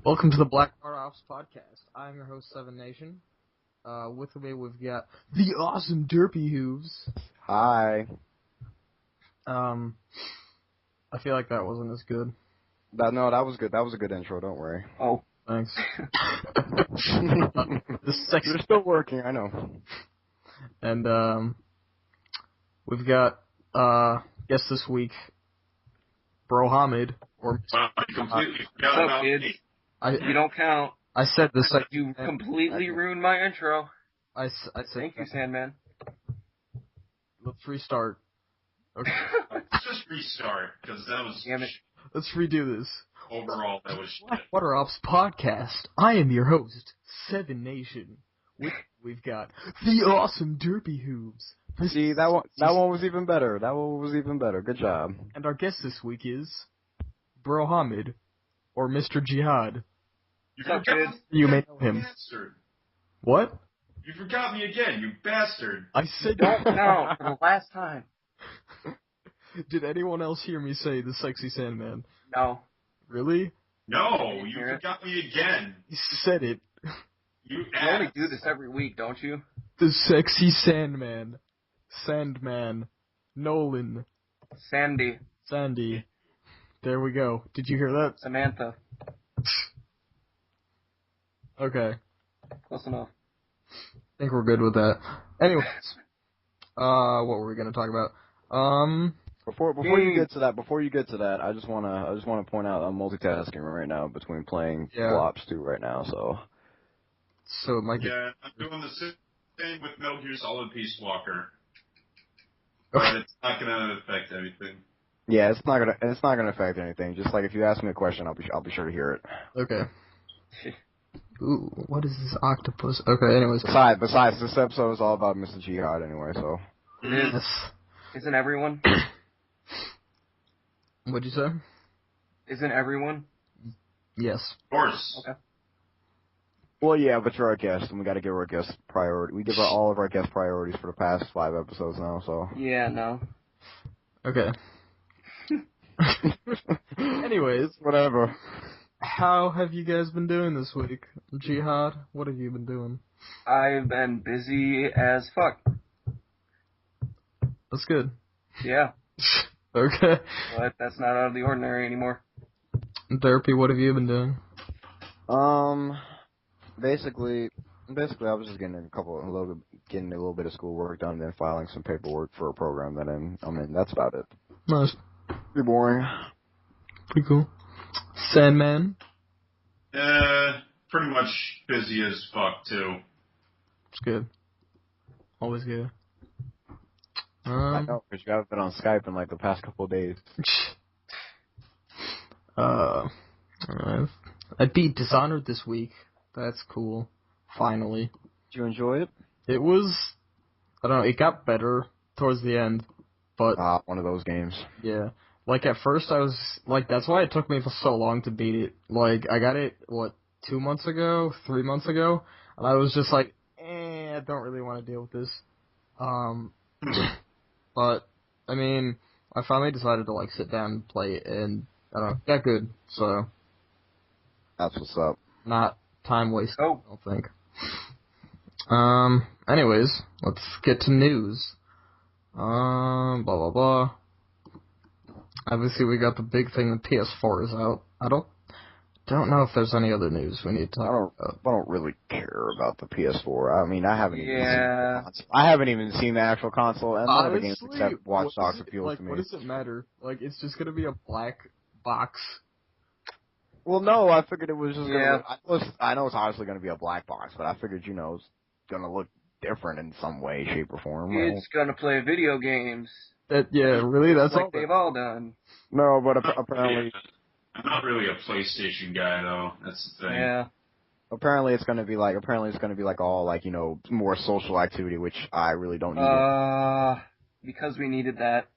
Welcome to the Black Art Ops Podcast. I'm your host, Seven Nation. With me, we've got the awesome Derpy Hooves. Hi. I feel like that wasn't as good. That was good. That was a good intro. Don't worry. Oh, thanks. You're still working, I know. And we've got guest this week, Brohammed, or you completely forgot about me. You don't count. I said this. You completely ruined my intro. I said. Thank you, Sandman. Let's restart. Okay. Let's just restart, because that was... Damn it. Let's redo this. Overall, that was shit. Black Water Ops Podcast. I am your host, Seven Nation. We've got the awesome Derpy Hooves. See, that one was even better. That one was even better. Good job. And our guest this week is Brohammed, or Mr. Jihad. You What's up, forgot kid? me, You may know you him. bastard. What? You forgot me again, you bastard. I said Don't count for the last time. Did anyone else hear me say the sexy Sandman? No. Really? No, you hear it. forgot me again. You said it. You You only ass. do this every week, don't you? The sexy Sandman. Sandman. Nolan. Sandy. There we go. Did you hear that? Samantha. Okay. Close enough. I think we're good with that. Anyways. What were we gonna talk about? Before you get to that, I just wanna point out I'm multitasking right now between playing Flops 2 right now. So it might get... Yeah, I'm doing the same with Metal Gear Solid Peace Walker. But it's not gonna affect anything. Yeah, it's not gonna affect anything. Just like if you ask me a question, I'll be sure to hear it. Okay. Ooh, what is this octopus? Okay, anyways. Besides, this episode is all about Mr. Jihad anyway, so. It is. Yes. Isn't everyone? What'd you say? Isn't everyone? Yes. Of course. Okay. Well, yeah, but you're our guest, and we gotta give our guests priority. We give all of our guests priorities for the past 5 episodes now, so. Yeah, no. Okay. Anyways, Whatever. how have you guys been doing this week? Jihad, what have you been doing? I've been busy as fuck. That's good. Yeah. Okay. But that's not out of the ordinary anymore. Derpy, what have you been doing? Basically, I was just getting a little bit of schoolwork done, then filing some paperwork for a program that I'm in. That's about it. Nice. Pretty boring. Pretty cool. Sandman? Pretty much busy as fuck, too. It's good. Always good. I know, because you haven't been on Skype in like the past couple of days. Alright. I beat Dishonored this week. That's cool. Finally. Did you enjoy it? It was, I don't know, it got better towards the end, but One of those games. yeah. Like, at first I was, like, that's why it took me so long to beat it. Like, I got it, 3 months ago? And I was just like, I don't really want to deal with this. But, I mean, I finally decided to, like, sit down and play it, and, I don't know, got good, so. That's what's up. Not time wasted, Oh. I don't think. Anyways, let's get to news. Blah, blah, blah. Obviously, we got the big thing, the PS4 is out. I don't know if there's any other news we need to talk about. I don't really care about the PS4. I mean, I haven't even seen the actual console, and none of the games except Watch Dogs appeals to me. What does it matter? Like, it's just gonna be a black box. Well, no, I figured it was just gonna... I know it's obviously gonna be a black box, but I figured, it's gonna look different in some way, shape, or form. It's gonna play video games. Really? That's like all they've all done. No, but apparently... I'm not really a PlayStation guy, though. That's the thing. Yeah. Apparently it's gonna be like all like, more social activity, which I really don't need. Because we needed that.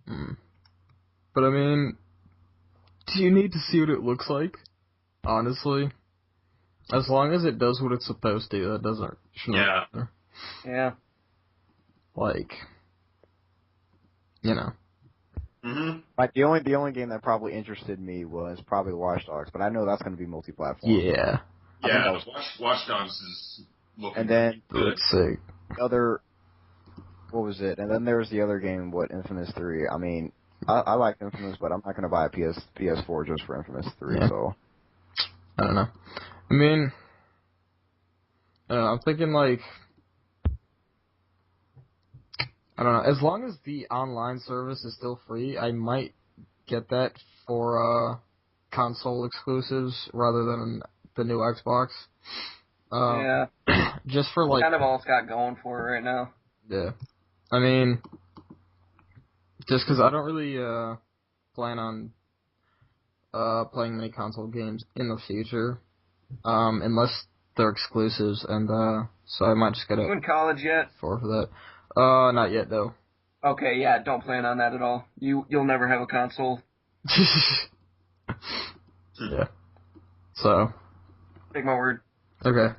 But I mean, do you need to see what it looks like? Honestly. As long as it does what it's supposed to, that shouldn't matter. Yeah. Like, Mm-hmm. Like the only game that probably interested me was probably Watch Dogs, but I know that's going to be multi-platform. Yeah. Yeah, Watch Dogs is looking And then good. That's sick. What was it? And then there was the other game, Infamous 3. I mean, I like Infamous, but I'm not going to buy a PS4 just for Infamous 3, Yeah. so. I don't know. I mean, I'm thinking like, I don't know, as long as the online service is still free, I might get that for console exclusives rather than the new Xbox. Yeah. Just for like, Kind of all it's got going for it right now. yeah. I mean, just because I don't really plan on playing many console games in the future, unless they're exclusives, and so I might just get You it in college yet? for that. Not yet though. Okay, yeah, don't plan on that at all. You'll never have a console. Yeah. So. Take my word. Okay.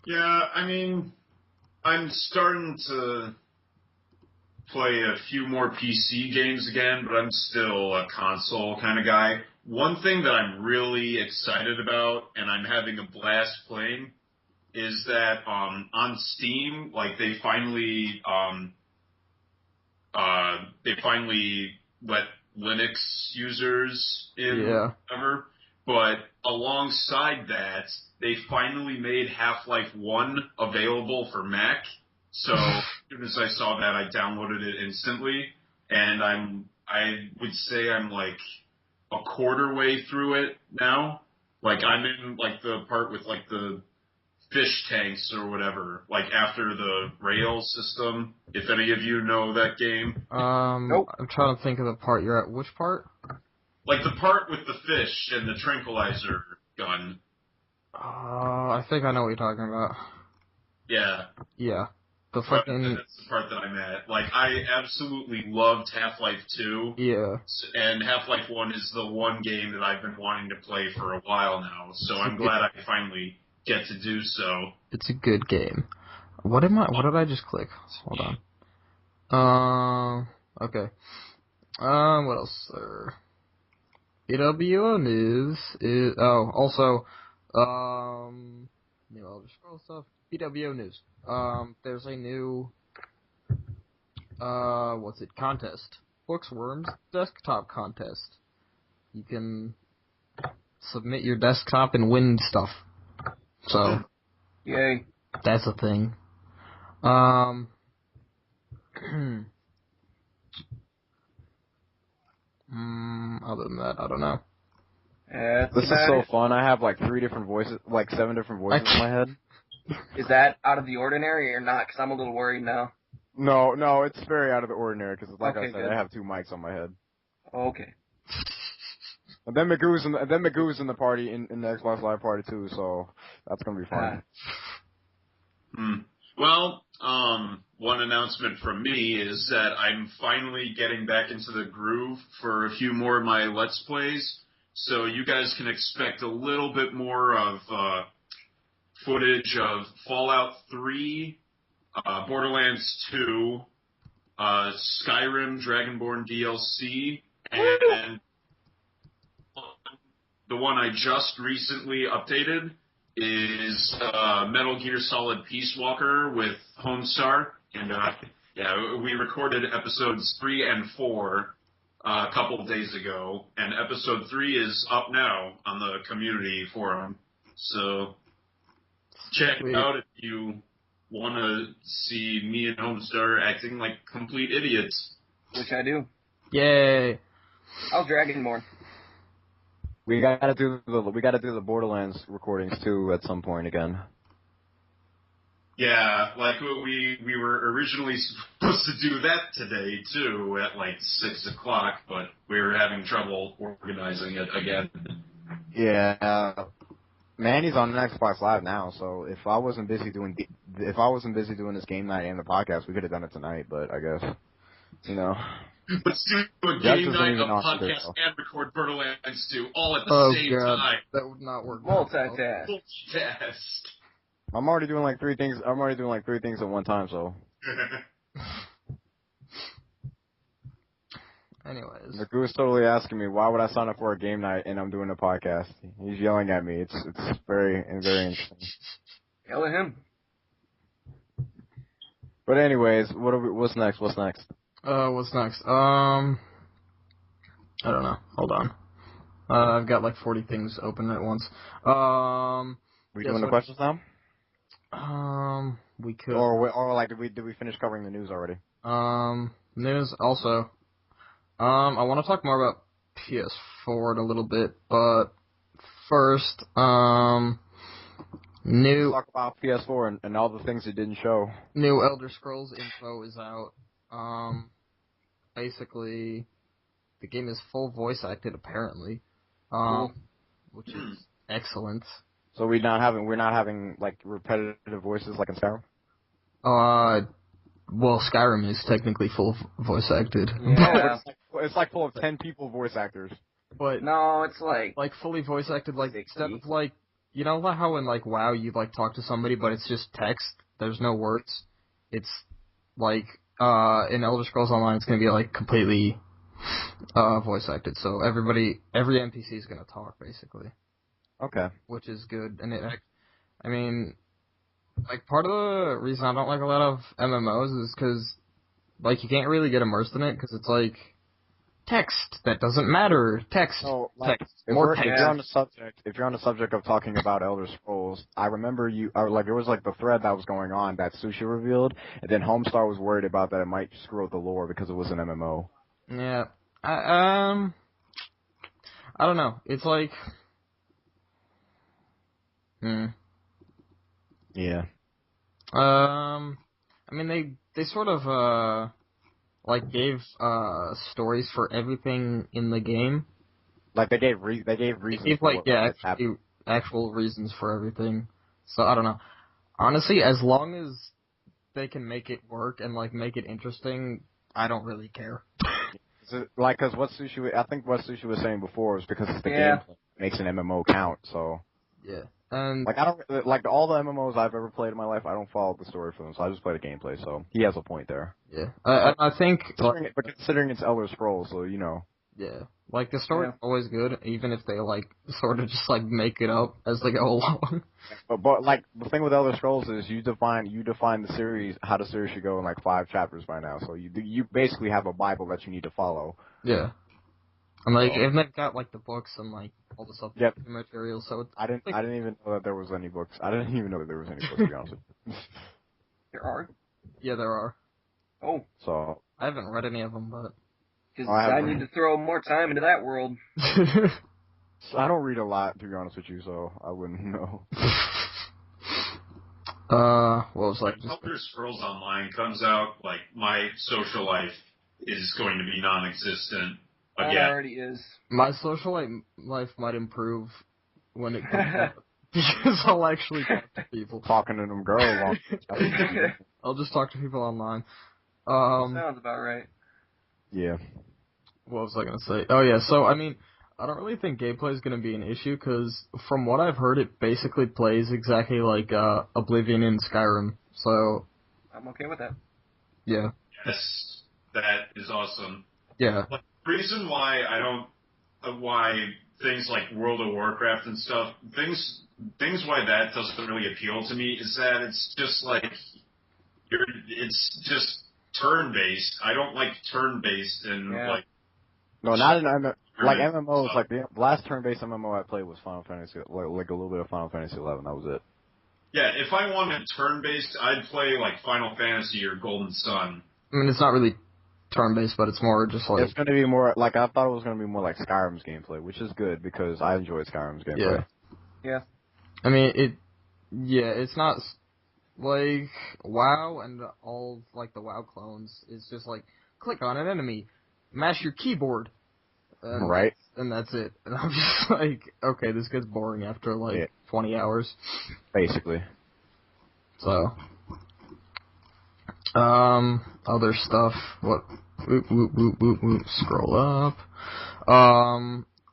Yeah, I mean, I'm starting to play a few more PC games again, but I'm still a console kind of guy. One thing that I'm really excited about, and I'm having a blast playing, is that on Steam, like they finally let Linux users in, Yeah. whatever. But alongside that, they finally made Half-Life 1 available for Mac. So as soon as I saw that, I downloaded it instantly, and I would say I'm like a quarter way through it now. Like I'm in like the part with like the fish tanks or whatever, like after the rail system. If any of you know that game. Nope. I'm trying to think of the part you're at. Which part? Like the part with the fish and the tranquilizer gun. I think I know what you're talking about. Yeah. Yeah. The That's fucking... the part that I'm at. Like, I absolutely loved Half-Life 2. Yeah. And Half-Life 1 is the one game that I've been wanting to play for a while now. So I'm glad I finally get to do so. It's a good game. What did I just click? Hold on. Okay. What else, sir? BWO News is... Oh, also, new Elder Scrolls stuff. BWO News. There's a new, contest. Bookworms desktop contest. You can submit your desktop and win stuff. So, Yay. that's a thing. Other than that, I don't know. This is so fun. I have like 7 different voices in my head. Is that out of the ordinary or not? Because I'm a little worried now. No, it's very out of the ordinary because, like I said, good. I have 2 mics on my head. Okay. And then Magoo's in the party in the Xbox Live party too, so that's gonna be fun. Well, one announcement from me is that I'm finally getting back into the groove for a few more of my Let's Plays, so you guys can expect a little bit more of footage of Fallout 3, Borderlands 2, Skyrim Dragonborn DLC, and the one I just recently updated is Metal Gear Solid Peace Walker with Homestar. And we recorded episodes 3 and 4 a couple of days ago, and episode 3 is up now on the community forum. So check it out if you want to see me and Homestar acting like complete idiots. Which I do. Yay! I'll Dragonborn. We gotta do the Borderlands recordings too at some point again. Yeah, like we were originally supposed to do that today too at like 6 o'clock, but we were having trouble organizing it again. Yeah, Manny's on Xbox Live now, so if I wasn't busy doing this game night and the podcast, we could have done it tonight. But I guess, Let's do a game night, a podcast, and record Borderlands 2 all at the same time. That would not work. Multitask. Multitask. I'm already doing like 3 things. I'm already doing like 3 things at one time, so. Anyways. Nagu is totally asking me, why would I sign up for a game night and I'm doing a podcast? He's yelling at me. It's very interesting. Yell at him. But anyways, what's next? What's next? What's next? I don't know. Hold on. I've got like 40 things open at once. We doing the questions now? We could. Or like, did we finish covering the news already? News also. I want to talk more about PS4 in a little bit, but first, Let's talk about PS4 and all the things it didn't show. New Elder Scrolls info is out. Basically, the game is full voice acted apparently, which is excellent. So we're not having like repetitive voices like in Skyrim. Well, Skyrim is technically full voice acted. Yeah. It's like full of 10 people voice actors. But No, it's like fully voice acted, like 60. instead of like, you know how in like WoW you like talk to somebody but it's just text, there's no words. It's like in Elder Scrolls Online it's gonna be like completely voice acted. So every NPC is gonna talk basically. Okay. Which is good, and I mean, like part of the reason I don't like a lot of MMOs is because like you can't really get immersed in it because it's like text that doesn't matter. Text. So, like, text. if More you're text. on the subject of talking about Elder Scrolls, I remember there was like the thread that was going on that Sushi revealed, and then Homestar was worried about that it might screw up the lore because it was an MMO. Yeah. I don't know. It's like. Yeah. I mean, they sort of like gave stories for everything in the game. Like they gave reasons. They gave like actual reasons for everything. So I don't know. Honestly, as long as they can make it work and like make it interesting, I don't really care. Like, cause I think what Sushi was saying before was because it's the game makes an MMO count. So yeah. And like I don't like all the MMOs I've ever played in my life. I don't follow the story for them, so I just play the gameplay. So he has a point there. Yeah, I think. Considering it's Elder Scrolls, so you know. Yeah, like the story's always good, even if they like sort of just like make it up as they go along. But like the thing with Elder Scrolls is you define the series, how the series should go in like 5 chapters by now. So you basically have a Bible that you need to follow. Yeah. And like, and they've got like the books and like all the stuff, material. So it's, I didn't even know that there was any books. I didn't even know that there was any books. To be honest with you. there are. Yeah, there are. Oh. So I haven't read any of them, but because I need to throw more time into that world. So I don't read a lot, to be honest with you, so I wouldn't know. What was like? Elder Scrolls Online comes out, like my social life is going to be non-existent. It already is. My social life might improve when it comes out. Because I'll actually talk to people. Talking to them girls. I'll just talk to people online. Sounds about right. Yeah. What was I going to say? Oh, yeah, so, I mean, I don't really think gameplay is going to be an issue, because from what I've heard, it basically plays exactly like Oblivion in Skyrim, so... I'm okay with that. Yeah. Yes, that is awesome. Yeah. Like, the reason why I don't... why things like World of Warcraft and stuff, things why that doesn't really appeal to me is that it's just like... it's just turn-based. I don't like turn-based and, like... No, not in like MMOs. Like the last turn-based MMO I played was Final Fantasy, like a little bit of Final Fantasy 11. That was it. Yeah, if I wanted turn-based, I'd play like Final Fantasy or Golden Sun. I mean, it's not really turn-based, but it's more just like... It's going to be more, like, I thought it was going to be more like Skyrim's gameplay, which is good, because I enjoyed Skyrim's gameplay. Yeah. I mean, it's not... Like, WoW and all, like, the WoW clones is just like, click on an enemy, mash your keyboard. Right. And that's it. And I'm just like, okay, this gets boring after, like, 20 hours. Basically. So. Other stuff. What? Scroll up.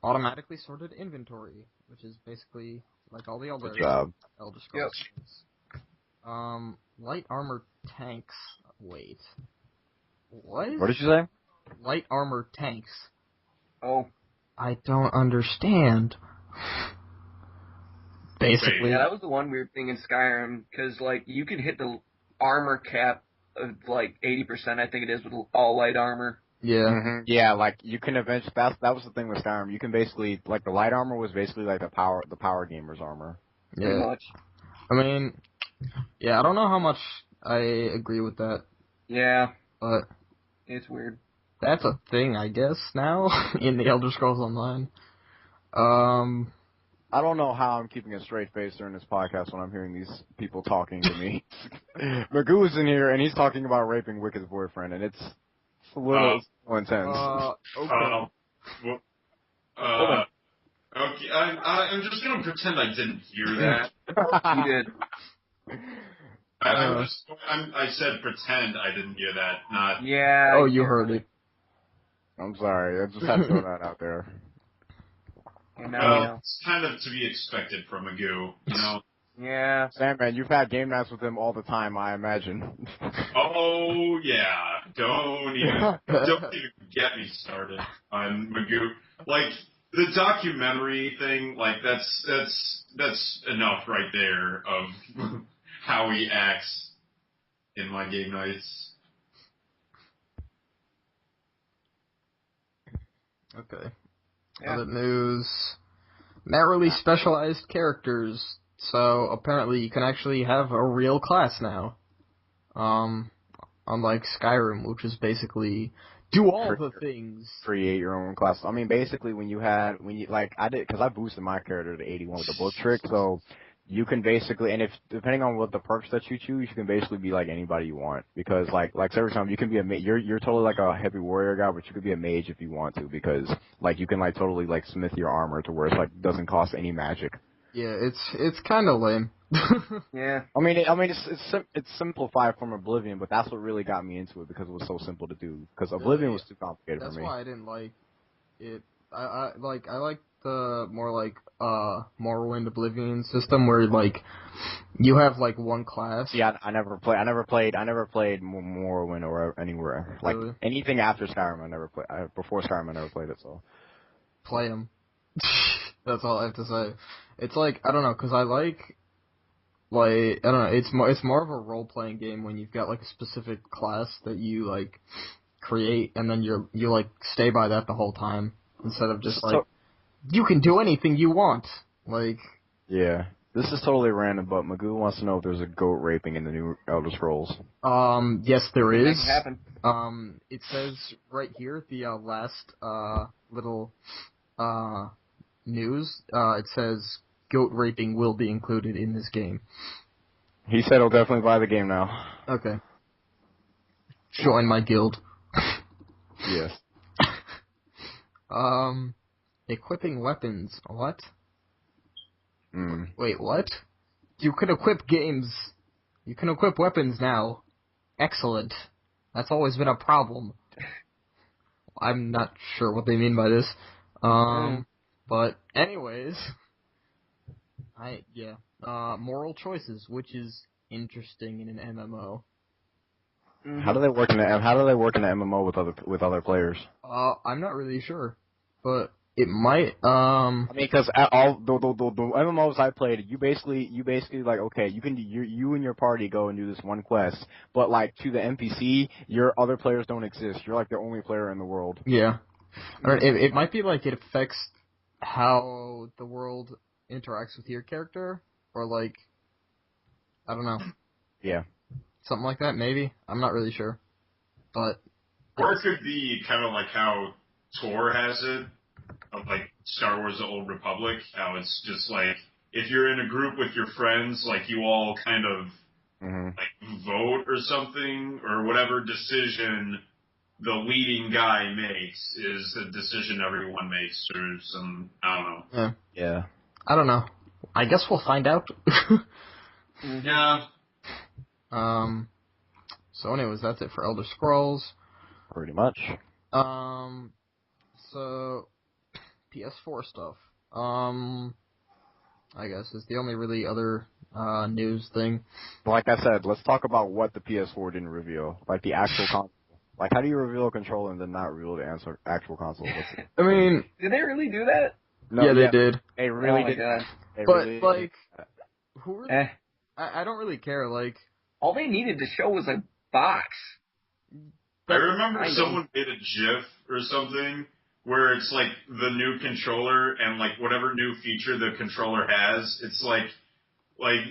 Automatically sorted inventory, which is basically, like, all the Elder Scrolls. Yep. Light armor tanks. Wait. What? What did you say? light armor tanks. Oh. I don't understand. Basically. Yeah, that was the one weird thing in Skyrim, because, like, you can hit the armor cap of, like, 80%, I think it is, with all light armor. Yeah. Mm-hmm. Yeah, like, you can eventually, that was the thing with Skyrim. You can basically, like, the light armor was basically like the power gamer's armor. Pretty Yeah. much. I mean, yeah, I don't know how much I agree with that. Yeah. But It's weird. that's a thing, I guess, now, in the Elder Scrolls Online. I don't know how I'm keeping a straight face during this podcast when I'm hearing these people talking to me. Magoo's in here, and he's talking about raping Wicked's boyfriend, and it's a little intense. Okay. Okay, I'm just gonna pretend I didn't hear that. You did. I said pretend I didn't hear that, not... Yeah. Oh, you heard it. I'm sorry, I just had to throw that out there. It's kind of to be expected from Magoo, you know? Yeah. Sandman, you've had game nights with him all the time, I imagine. Oh, yeah. Don't even get me started on Magoo. Like, the documentary thing, like, that's enough right there of how he acts in my game nights. Okay. Yeah. Other news. Narrowly specialized characters. So, apparently you can actually have a real class now. Unlike Skyrim, which is basically do all the things. Create your own class. I mean, basically, I did, because I boosted my character to 81 with the book trick, so you can basically, and if, depending on what the perks that you choose, you can basically be like anybody you want. Because, like every time, you can be you're totally like a heavy warrior guy, but you could be a mage if you want to, because, like, you can, like, totally, like, smith your armor to where it's, like, doesn't cost any magic. Yeah, it's kind of lame. Yeah. I mean, it's simplified from Oblivion, but that's what really got me into it because it was so simple to do. Because Oblivion was too complicated for me. That's why I didn't like it. I like the more like Morrowind Oblivion system where like you have like one class. Yeah, I never played Morrowind or anywhere like Really? anything after Skyrim. I never played. Before Skyrim, I never played it. So Play them. That's all I have to say. It's like I don't know, cause I don't know. It's more of a role playing game when you've got like a specific class that you like create, and then you like stay by that the whole time instead of just like you can do anything you want. Like yeah, this is totally random, but Magoo wants to know if there's a goat raping in the new Elder Scrolls. Yes, there is. Make it happen. It says right here the last little news. It says goat raping will be included in this game. He said he'll definitely buy the game now. Okay. Join my guild. Yes. Equipping weapons. What? Mm. Wait, what? You can equip games. You can equip weapons now. Excellent. That's always been a problem. I'm not sure what they mean by this. But anyways, moral choices, which is interesting in an MMO. Mm-hmm. How do they work in the MMO with other players? I'm not really sure, but it might. I mean, because all the MMOs I played, you basically like, okay, you and your party go and do this one quest, but like to the NPC, your other players don't exist. You're like the only player in the world. Yeah, I mean, it might be like it affects how the world interacts with your character, or like, I don't know. Yeah. Something like that, maybe. I'm not really sure, but. Or it could be kind of like how Tor has it, of like Star Wars: The Old Republic, how it's just like if you're in a group with your friends, like you all kind of like vote or something, or whatever decision the leading guy makes is the decision everyone makes, or some, I don't know. Yeah. I don't know. I guess we'll find out. Yeah. So anyways, that's it for Elder Scrolls. Pretty much. So PS4 stuff. I guess is the only really other news thing. Like I said, let's talk about what the PS4 didn't reveal, like the actual console. Like, how do you reveal a controller and then not reveal the actual console? I mean, Did they really do that? No, yeah, they did. They really Oh my did. god. They But really like, did. who? Really, Eh. I don't really care. Like, All they needed to show was a box. I remember Kind of. someone made a GIF or something where it's like the new controller and like whatever new feature the controller has, it's like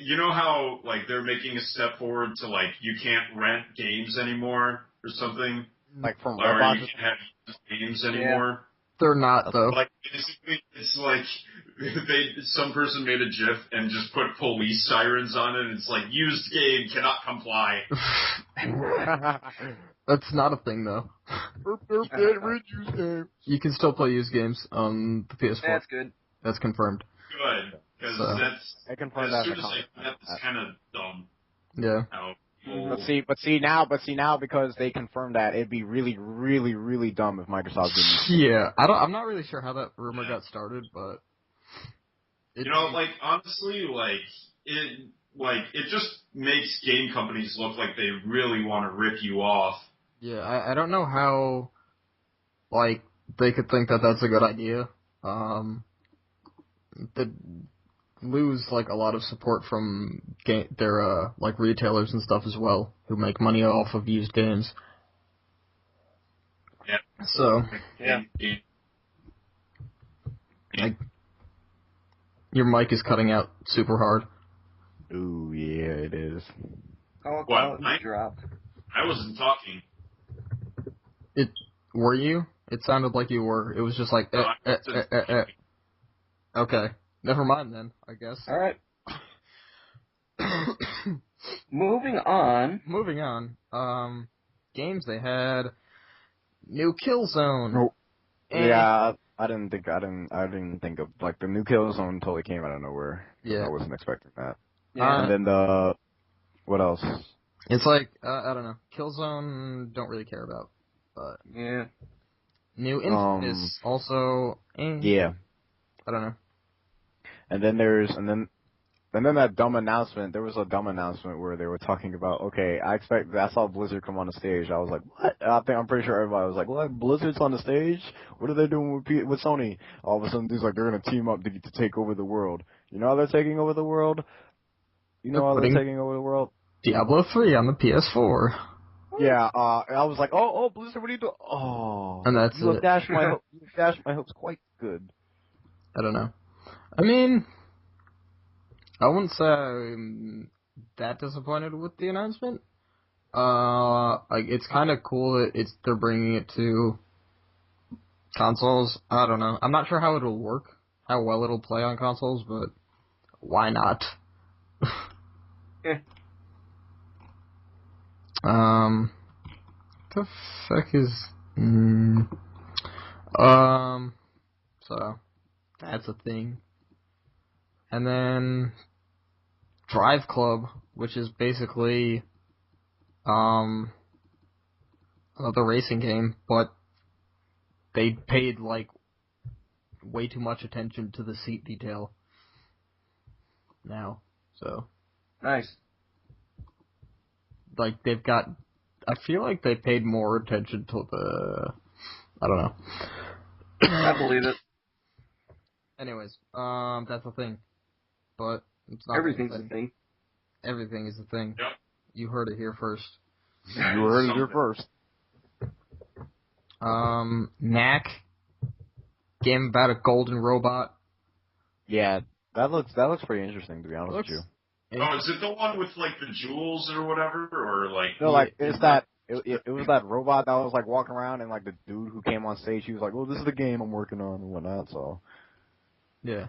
you know how like they're making a step forward to like you can't rent games anymore or something, Like from or Roblox. you can't have used games anymore. they're not though. Like basically, it's like some person made a GIF and just put police sirens on it. And it's like used game cannot comply. That's not a thing though. You can still play used games on the PS4. That's good. That's confirmed. Good, because So. that's I confirmed as that. soon as I that's kind of dumb. Yeah. How But see now because they confirmed that, it'd be really, really, really dumb if Microsoft didn't. Yeah. I'm not really sure how that rumor got started, but. you know, like honestly, it just makes game companies look like they really want to rip you off. Yeah, I don't know how, like, they could think that that's a good idea. They lose, like, a lot of support from their, like, retailers and stuff as well, who make money off of used games. Yeah. So, Yeah. like, your mic is cutting out super hard. Ooh, yeah, it is. Oh, What, quality Mike? dropped. I wasn't talking. Were you? It sounded like you were. It was just like, No, I wasn't Okay. Never mind then, I guess. All right. Moving on. Moving on. Games they had. New Killzone. Nope. And- Yeah, I didn't think of like the new Killzone totally came out of nowhere. Yeah. I wasn't expecting that. Yeah. And then what else? It's like, I don't know. Killzone, don't really care about. But Yeah. New Infamous, also, Yeah. I don't know. And then that dumb announcement. There was a dumb announcement where they were talking about, okay, I saw Blizzard come on the stage. I was like, what? I'm pretty sure everybody was like, what? Blizzard's on the stage? What are they doing with Sony? All of a sudden, they're gonna team up to take over the world. You know how they're taking over the world? Diablo 3 on the PS4. Yeah, I was like, oh, Blizzard, what are you doing? Oh, And that's you have it. dashed my hopes quite good. I don't know. I mean, I wouldn't say I'm that disappointed with the announcement. Like, it's kind of cool that they're bringing it to consoles. I don't know. I'm not sure how it'll work, how well it'll play on consoles, but why not? Yeah. The fuck is... So, that's a thing. And then, Drive Club, which is basically, another racing game, but they paid, like, way too much attention to the seat detail now, so. Nice. Like, they've got, I feel like they paid more attention to I don't know. I believe it. Anyways, that's a thing. But it's not Everything's a thing. Everything is a thing. Yep. You heard it here first. You heard it here first. Knack. Game about a golden robot. Yeah, that looks pretty interesting, to be honest with you. Oh, is it the one with like the jewels or whatever, or like? No, like it was that robot that was like walking around, and like the dude who came on stage, he was like, "Well, this is the game I'm working on and whatnot." So Yeah.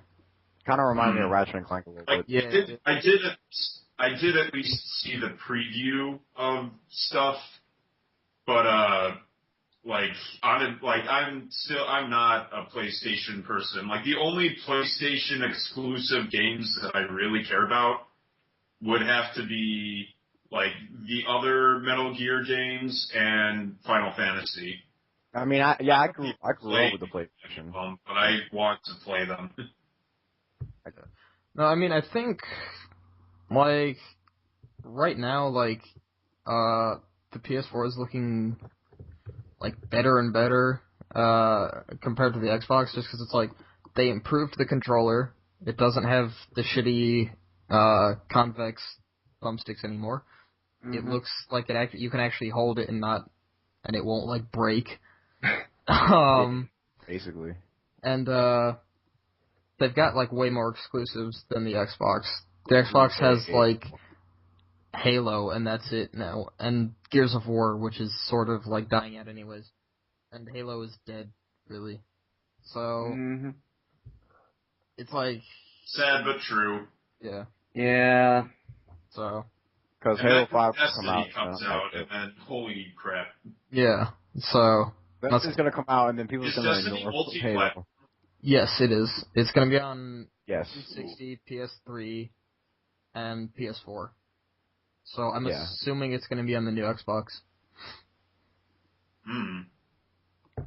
kind of reminded me of Ratchet and Clank a little bit. Yeah. I did at least see the preview of stuff, but I'm not a PlayStation person. Like the only PlayStation exclusive games that I really care about would have to be like the other Metal Gear games and Final Fantasy. I mean, I grew up with the PlayStation. But I want to play them. No, I mean, I think, like, right now, like, the PS4 is looking like better and better compared to the Xbox, just because it's like they improved the controller. It doesn't have the shitty convex thumbsticks anymore. Mm-hmm. It looks like you can actually hold it and it won't like break. Basically. And they've got like way more exclusives than the Xbox. The Xbox has like Halo, and that's it now, and Gears of War, which is sort of like dying out anyways, and Halo is dead, really. So it's like sad but true. Yeah. Yeah. So. Because Halo 5 Destiny comes out, and then holy crap. Yeah. So. Destiny's gonna come out, and then people are gonna Destiny ignore multiplayer? Halo. Yes, it is. It's gonna be on Yes. 360, PS3, and PS4. So I'm assuming it's gonna be on the new Xbox.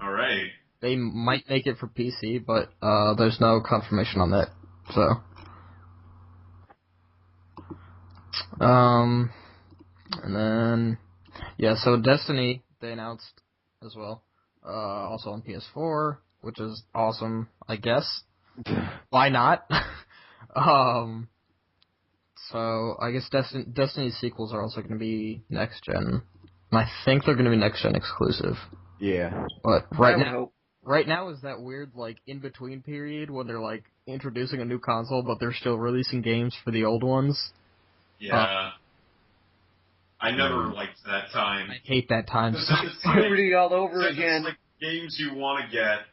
Alright. They might make it for PC, but there's no confirmation on that. So. And then, so Destiny, they announced as well. Also on PS4, which is awesome, I guess. Why not? So I guess Destiny's sequels are also going to be next gen. And I think they're going to be next gen exclusive. Yeah. But right now is that weird like in between period when they're like introducing a new console, but they're still releasing games for the old ones. Yeah. I never liked that time. I hate that time. It's puberty all over again. It's like games you want to get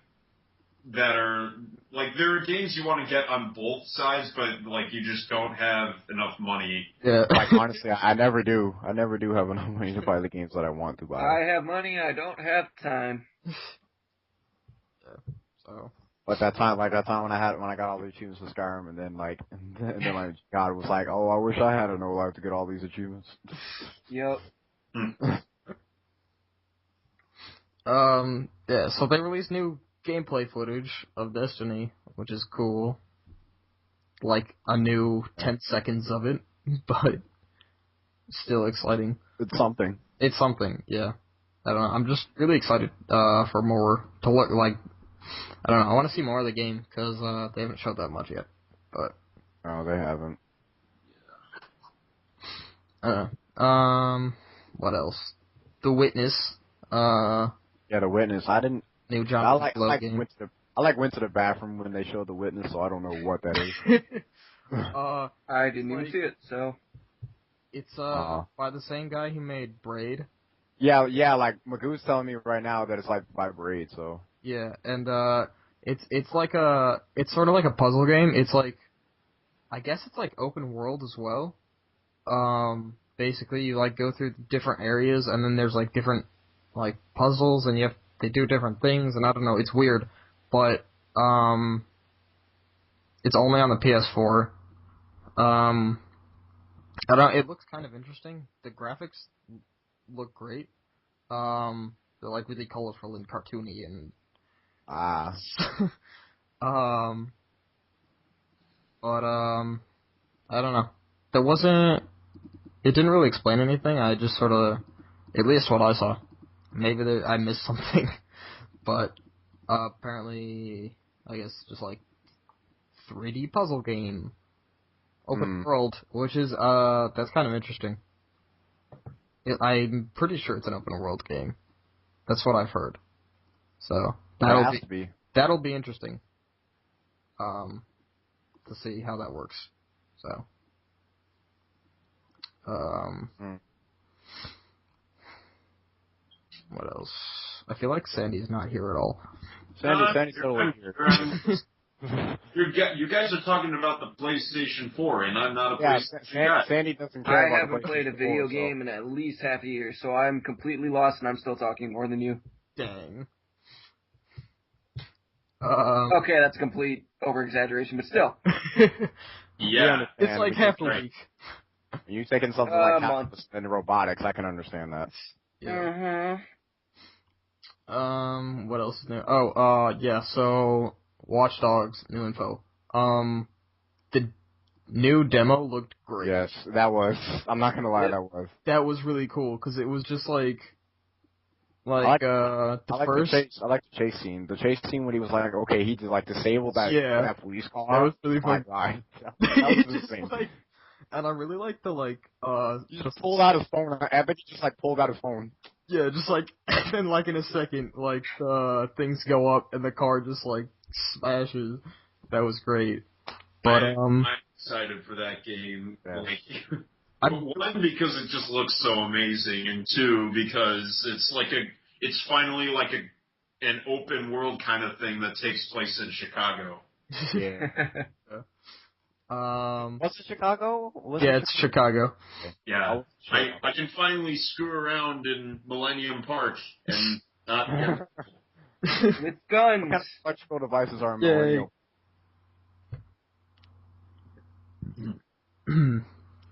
that are like there are games you want to get on both sides, but like you just don't have enough money. Yeah. Like honestly, I never do. I never do have enough money to buy the games that I want to buy. I have money. I don't have time. So. But that time when I got all the achievements for Skyrim, and then God was like, oh, I wish I had a no life to get all these achievements. Yep. So they released new gameplay footage of Destiny, which is cool. Like a new 10 seconds of it, but still exciting. It's something. It's something, yeah. I don't know. I'm just really excited for more to look like. I don't know. I want to see more of the game because they haven't showed that much yet. But no, they haven't. What else? The Witness. Yeah, The Witness. I didn't. New John. Went to the bathroom when they showed The Witness, so I don't know what that is. I didn't even see it, so. It's by the same guy who made Braid. Yeah. Like Magoo's telling me right now that it's like by Braid, so. Yeah, and it's sort of like a puzzle game. It's like, I guess it's like open world as well. Basically you like go through different areas, and then there's like different like puzzles, and they do different things, and I don't know, it's weird, but it's only on the PS4. I don't know, it looks kind of interesting. The graphics look great. They're like really colorful and cartoony and but I don't know. It didn't really explain anything. I just sort of, at least what I saw. Maybe I missed something, but apparently, I guess just like 3D puzzle game, open world, which is that's kind of interesting. I'm pretty sure it's an open world game. That's what I've heard. So that'll be interesting. To see how that works. So. What else? I feel like Sandy's not here at all. Sandy's totally here. You guys are talking about the PlayStation 4, and I'm not a PlayStation guy. Sandy doesn't care about I haven't played a video game in at least half a year, so I'm completely lost, and I'm still talking more than you. Dang. Okay, that's a complete over-exaggeration, but still. Yeah. It's like half a week. You taking something like calculus and robotics, I can understand that. Yeah. What else is new? So Watch Dogs, new info. The new demo looked great. Yes, that was. I'm not gonna lie, that was. That was really cool, because it was just like, Like, I like first... I like the chase scene. The chase scene when he was like, okay, he just like disabled that police car. That was really fun. God. That was insane. Like, and I really like the, like, He just pulled out his phone. I bet he just like pulled out his phone. Yeah, just like, and then like in a second, like, things go up and the car just like smashes. That was great. But, I'm excited for that game. Yeah. Like, one, because it just looks so amazing, and two, because it's finally like an open world kind of thing that takes place in Chicago. Yeah. Was it Chicago? it's Chicago. Yeah. I can finally screw around in Millennium Park and not get With guns. What kind of electrical devices are in Yay.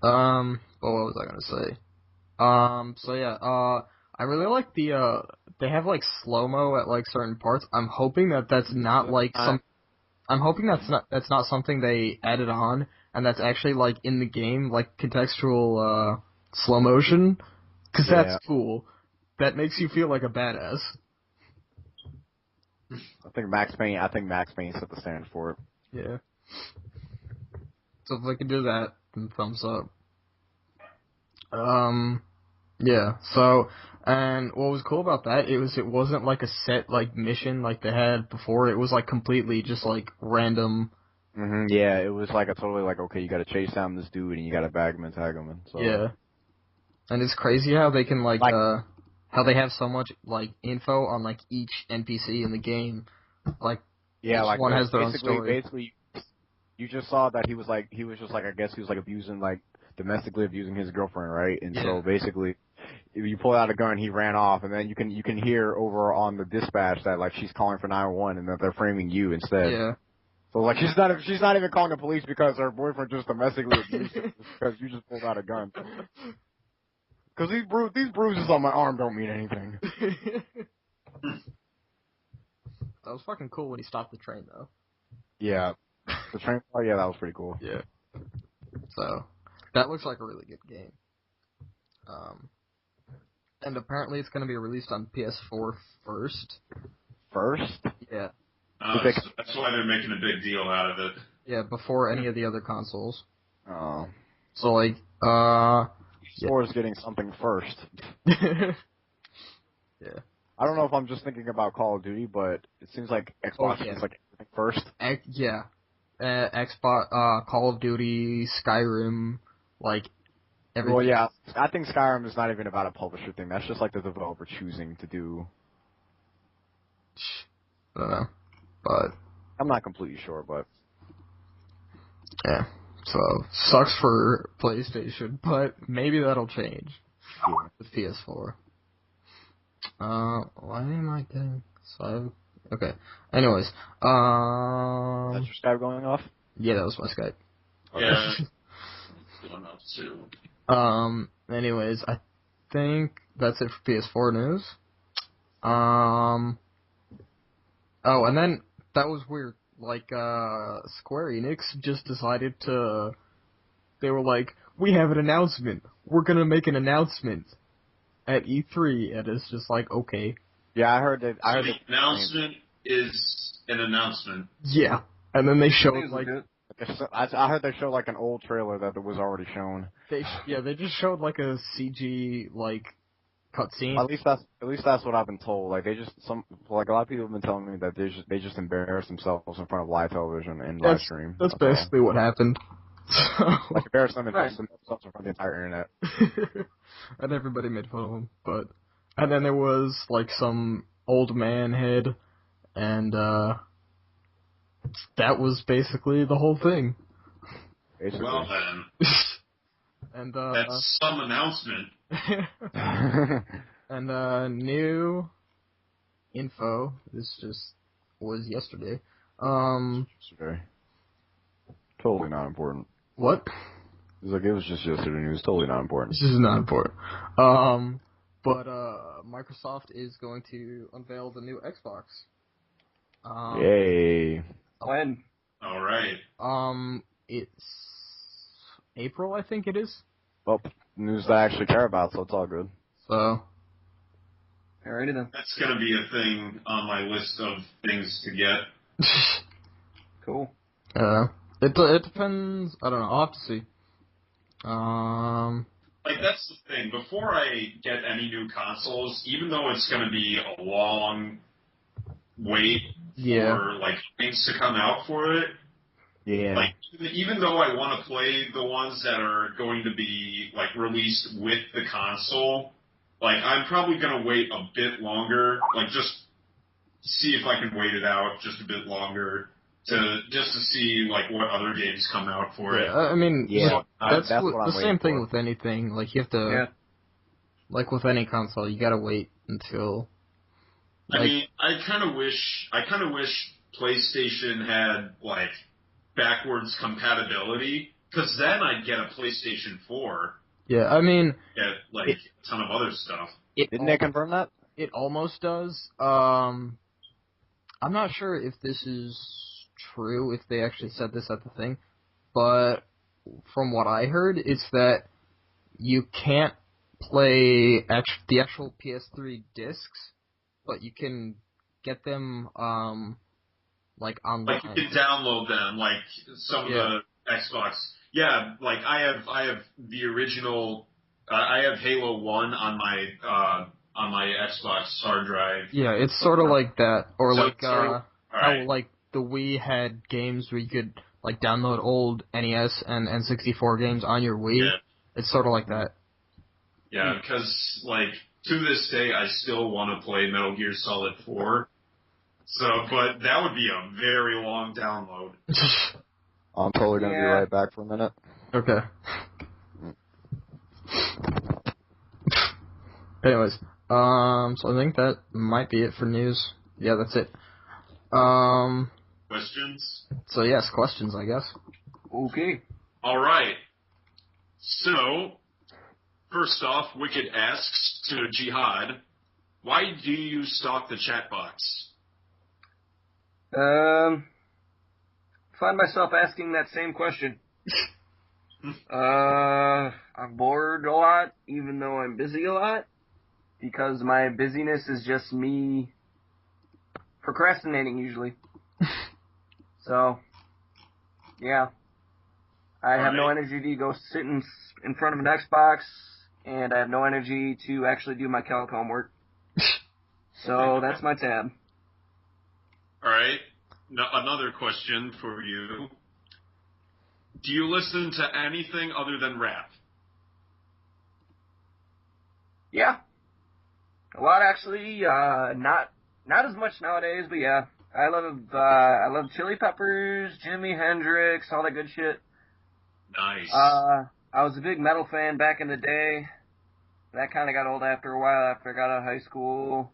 What was I gonna say? So yeah, I really like the, they have like slow-mo at like certain parts. I'm hoping that's not like I'm hoping that's not something they added on, and that's actually like in the game, like contextual, slow motion, cause that's cool. That makes you feel like a badass. I think Max Payne set the standard for it. Yeah. So if they could do that, then thumbs up. Yeah, so, and what was cool about that, it wasn't like a set, like, mission like they had before, it was like completely just like random. Yeah, it was like a totally like, okay, you gotta chase down this dude and you gotta bag him and tag him and so. Yeah. And it's crazy how they can like how they have so much like info on like each NPC in the game. Like, yeah, each like one has their own story. Basically, you just saw that he was just like, I guess he was like domestically abusing his girlfriend, right? And so basically, if you pull out a gun, he ran off, and then you can hear over on the dispatch that like she's calling for 911 and that they're framing you instead. Yeah. So like she's not even calling the police because her boyfriend just domestically abused her because you just pulled out a gun. Because these bruises on my arm don't mean anything. That was fucking cool when he stopped the train though. Yeah. The train part, yeah, that was pretty cool. Yeah. So, that looks like a really good game. And apparently it's going to be released on PS4 first. First? Yeah. That's why they're making a big deal out of it. Yeah, before any of the other consoles. Oh. So, like, PS4 is getting something first. Yeah. I don't know if I'm just thinking about Call of Duty, but it seems like Xbox is like everything first. Yeah. Xbox, Call of Duty, Skyrim, like, everything. Well, yeah, I think Skyrim is not even about a publisher thing. That's just like the developer choosing to do. I don't know, but I'm not completely sure, but yeah. So sucks for PlayStation, but maybe that'll change with PS4. Why am I getting so? Okay. Anyways, That's your Skype going off? Yeah, that was my Skype. Yeah. Going off too. Anyways, I think that's it for PS4 news. Oh, and then that was weird. Like, Square Enix just decided to. They were like, we have an announcement. We're gonna make an announcement at E3, and it's just like, okay. Yeah, I heard that. The announcement is an announcement. Yeah, and then they showed like. I heard they showed like an old trailer that was already shown. They just showed like a CG like cutscene. At least that's what I've been told. Like a lot of people have been telling me that they just embarrass themselves in front of live television and live stream. That's basically what happened. So, like embarrass themselves in front of the entire internet. And everybody made fun of him, and then there was like some old man head, and that was basically the whole thing. Basically. Well then. And that's some announcement. And new info. This just was yesterday. Yesterday. Totally not important. What? It was just yesterday. It was totally not important. This is not important. But Microsoft is going to unveil the new Xbox. Yay. When? All right. It's April, I think it is. Well, news that I actually care about, so it's all good. So. Alrighty then. That's going to be a thing on my list of things to get. Cool. It depends. I don't know. I'll have to see. Like, that's the thing. Before I get any new consoles, even though it's going to be a long wait for, like, things to come out for it, like, even though I want to play the ones that are going to be, like, released with the console, like, I'm probably going to wait a bit longer, like, just see if I can wait it out just a bit longer just to see, like, what other games come out for it. I mean, that's what I'm the same thing for. with anything. Like, you have to, like, with any console, you gotta wait until. Like, I mean, I kind of wish PlayStation had, like, backwards compatibility, because then I'd get a PlayStation 4. Yeah, I mean... Get, like, a ton of other stuff. Didn't they confirm that? It almost does. I'm not sure if this is true, if they actually said this at the thing, but from what I heard, it's that you can't play the actual PS3 discs, but you can get them, like, online. Like, you can download them, like, some of the Xbox. Yeah, like, I have the original, I have Halo 1 on my Xbox hard drive. Yeah, it's sort of like that, or So like, how, like, the Wii had games where you could, like, download old NES and N64 games on your Wii. Yeah. It's sort of like that. Yeah, because, like, to this day, I still want to play Metal Gear Solid 4. So, but that would be a very long download. I'm totally going to be right back for a minute. Okay. Anyways, so I think that might be it for news. Yeah, that's it. Questions? So yes, questions, I guess. Okay. Alright. So, first off, Wicked asks to Jihad, why do you stalk the chat box? Find myself asking that same question. I'm bored a lot, even though I'm busy a lot, because my busyness is just me procrastinating usually. So, yeah. I have no energy to go sit in front of an Xbox, and I have no energy to actually do my calc homework. So, that's my tab. Alright. Another question for you. Do you listen to anything other than rap? Yeah. A lot, actually. Not as much nowadays, but yeah. I love Chili Peppers, Jimi Hendrix, all that good shit. Nice. I was a big metal fan back in the day. That kind of got old after a while, after I got out of high school.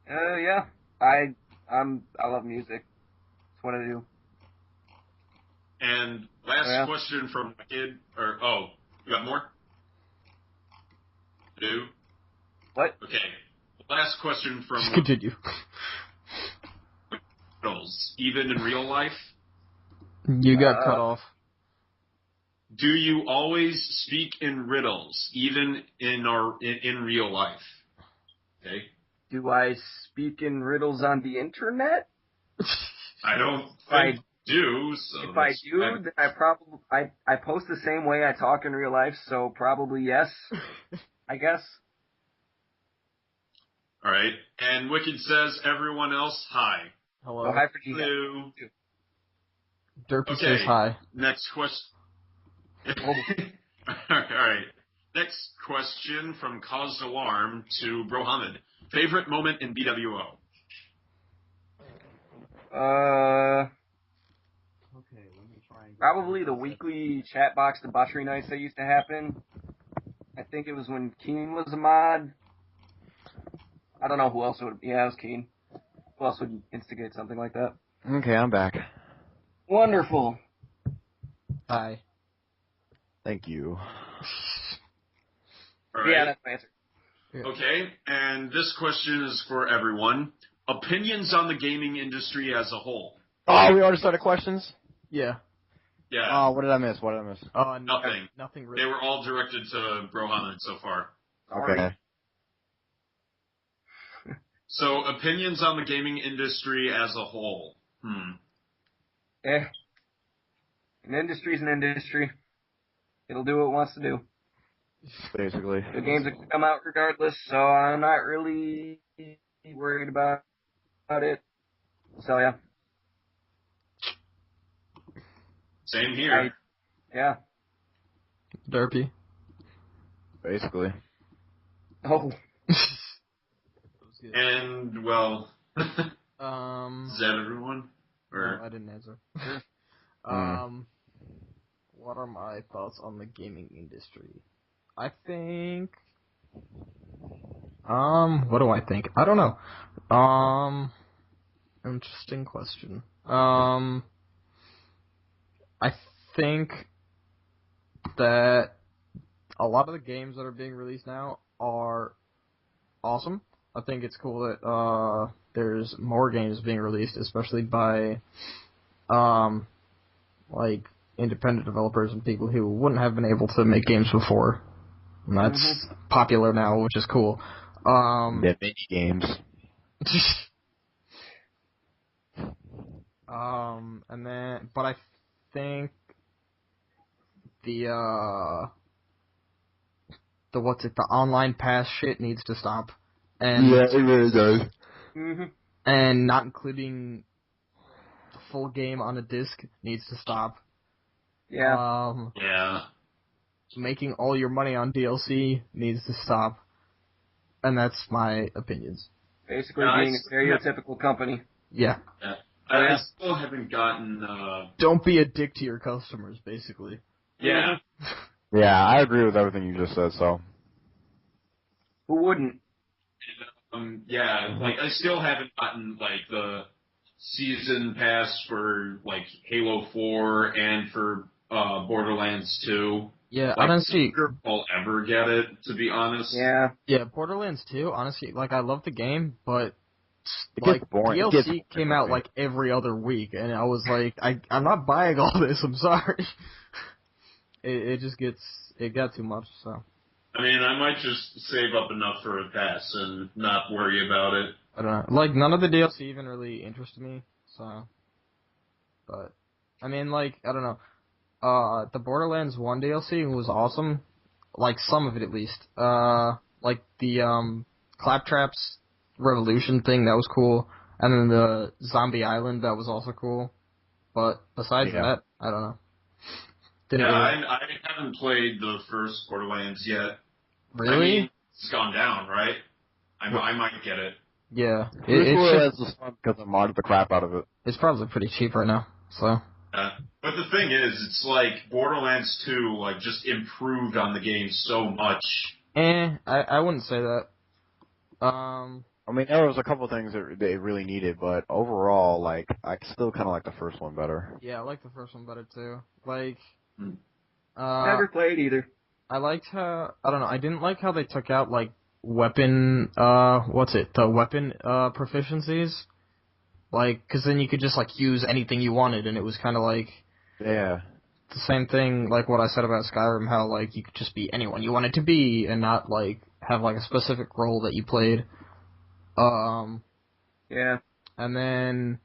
Yeah. I love music. That's what I do. And last question from Wicked, you got more? Do? What? Okay. Last question from Just continue. Riddles. Even in real life? You got cut off. Do you always speak in riddles, even in real life? Okay. Do I speak in riddles on the internet? I don't think I do. So if I do, then I post the same way I talk in real life, so probably yes, I guess. All right. And Wicked says, everyone else, hi. Hello. Oh, hi for G. Hello. Derpy says hi. Next question. All right. Next question from Caused Alarm to Brohammed. Favorite moment in BWO? Okay, let me try and probably the weekly chat box debauchery nights that used to happen. I think it was when Keen was a mod. I don't know who else would. Yeah, it was Keen. Who else would instigate something like that? Okay, I'm back. Wonderful. Hi. Thank you. All right. Yeah, that's my answer. Okay, and this question is for everyone. Opinions on the gaming industry as a whole. Oh, we already started questions? Yeah. Yeah. Oh, what did I miss? Nothing. Nothing really. They were all directed to Brohammed so far. Okay. So, opinions on the gaming industry as a whole. An industry's an industry. It'll do what it wants to do. Basically. The games are going to come out regardless, so I'm not really worried about it. So, yeah. Same here. Yeah. Derpy. Basically. Oh. And, well, is Is that everyone? Or No, I didn't answer. Mm. What are my thoughts on the gaming industry? I think. What do I think? I don't know. Interesting question. I think that a lot of the games that are being released now are awesome. I think it's cool that there's more games being released, especially by like independent developers and people who wouldn't have been able to make games before. And that's popular now, which is cool. The mini games. And then, but I think the the online pass shit needs to stop. And Yeah, it really does. Mm-hmm. And not including the full game on a disc needs to stop. Yeah. yeah. Making all your money on DLC needs to stop. And that's my opinions. Basically Yeah, being a stereotypical company. Yeah. I still haven't gotten, Don't be a dick to your customers, basically. yeah. Yeah, I agree with everything you just said, so. Who wouldn't? Yeah, like, I still haven't gotten, like, the season pass for, like, Halo 4 and for, Borderlands 2. Yeah, Like, honestly. I wonder if I'll ever get it, to be honest. Yeah. Yeah, Borderlands 2, honestly, like, I love the game, but, It like, gets boring. DLC came out, like, every other week, and I was like, I'm not buying all this, I'm sorry. It just it got too much, so. I mean, I might just save up enough for a pass and not worry about it. I don't know. Like, none of the DLC even really interested me, so. But, I mean, like, I don't know. The Borderlands 1 DLC was awesome. Like, some of it at least. Like, the, Claptraps Revolution thing, that was cool. And then the Zombie Island, that was also cool. But, besides that, I don't know. Didn't really... I haven't played the first Borderlands yet. Really? I mean, it's gone down, right? I might get it. Yeah. Borderlands was fun because I modded the crap out of it. It's probably pretty cheap right now, so. But the thing is, it's like Borderlands 2, like, just improved on the game so much. I wouldn't say that. I mean, there was a couple things that they really needed, but overall, like, I still kind of like the first one better. Yeah, I like the first one better too. Like, Never played either. I liked how, I don't know, I didn't like how they took out, like, weapon, the weapon, proficiencies. Like, cause then you could just, like, use anything you wanted, and it was kinda like... Yeah. The same thing, like what I said about Skyrim, how, like, you could just be anyone you wanted to be, and not, like, have, like, a specific role that you played. Yeah. And then,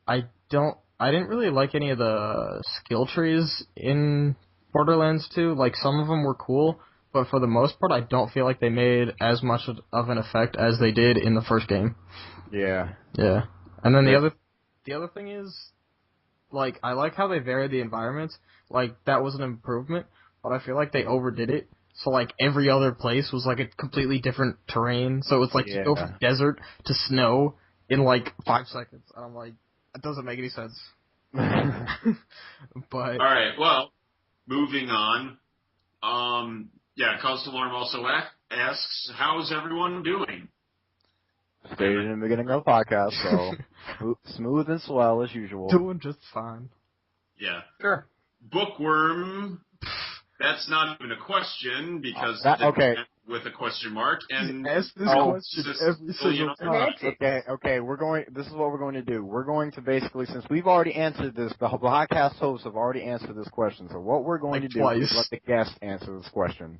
I didn't really like any of the skill trees in Borderlands 2. Like, some of them were cool, but for the most part, I don't feel like they made as much of an effect as they did in the first game. Yeah. Yeah. And then the other thing is, like, I like how they varied the environments. Like, that was an improvement, but I feel like they overdid it. So, like, every other place was, like, a completely different terrain. So it's like you go from desert to snow in, like, 5 seconds. And I'm like, that doesn't make any sense. But... Alright, well, moving on. Yeah, Cause Alarm also asks, how is everyone doing? Stated in the beginning of the podcast, so smooth and swell as usual. Doing just fine. Yeah. Sure. Bookworm, that's not even a question, because okay. With a question mark, and ask this question every single time. Okay, this is what we're going to do. We're going to basically, since we've already answered this, the podcast hosts have already answered this question, so what we're going to do is let the guest answer this question.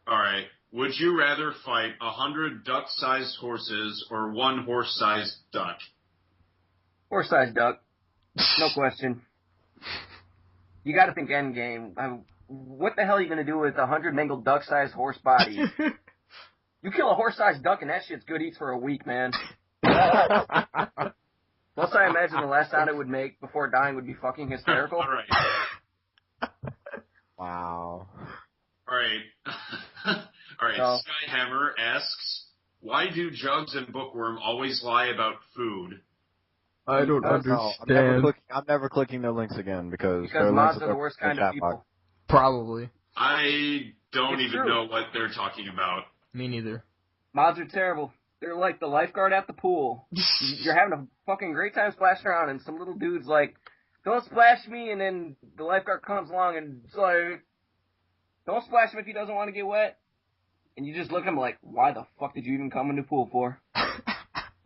All right. Would you rather fight 100 duck-sized horses or one horse-sized duck? Horse-sized duck. No question. You gotta think endgame. What the hell are you gonna do with 100 mangled duck-sized horse bodies? You kill a horse-sized duck and that shit's good eats for a week, man. Plus, I imagine the last sound it would make before dying would be fucking hysterical. All right. Wow. All right. All right. So, Skyhammer asks, why do Jugs and Bookworm always lie about food? I don't No, understand. I'm never clicking their links again because their mods links are the worst kind of chat people. box. Probably. I don't It's even true. know what they're talking about. Me neither. Mods are terrible. They're like the lifeguard at the pool. You're having a fucking great time splashing around, and some little dude's like, don't splash me, and then the lifeguard comes along and it's like, don't splash him if he doesn't want to get wet. And you just look at him like, why the fuck did you even come in the pool for?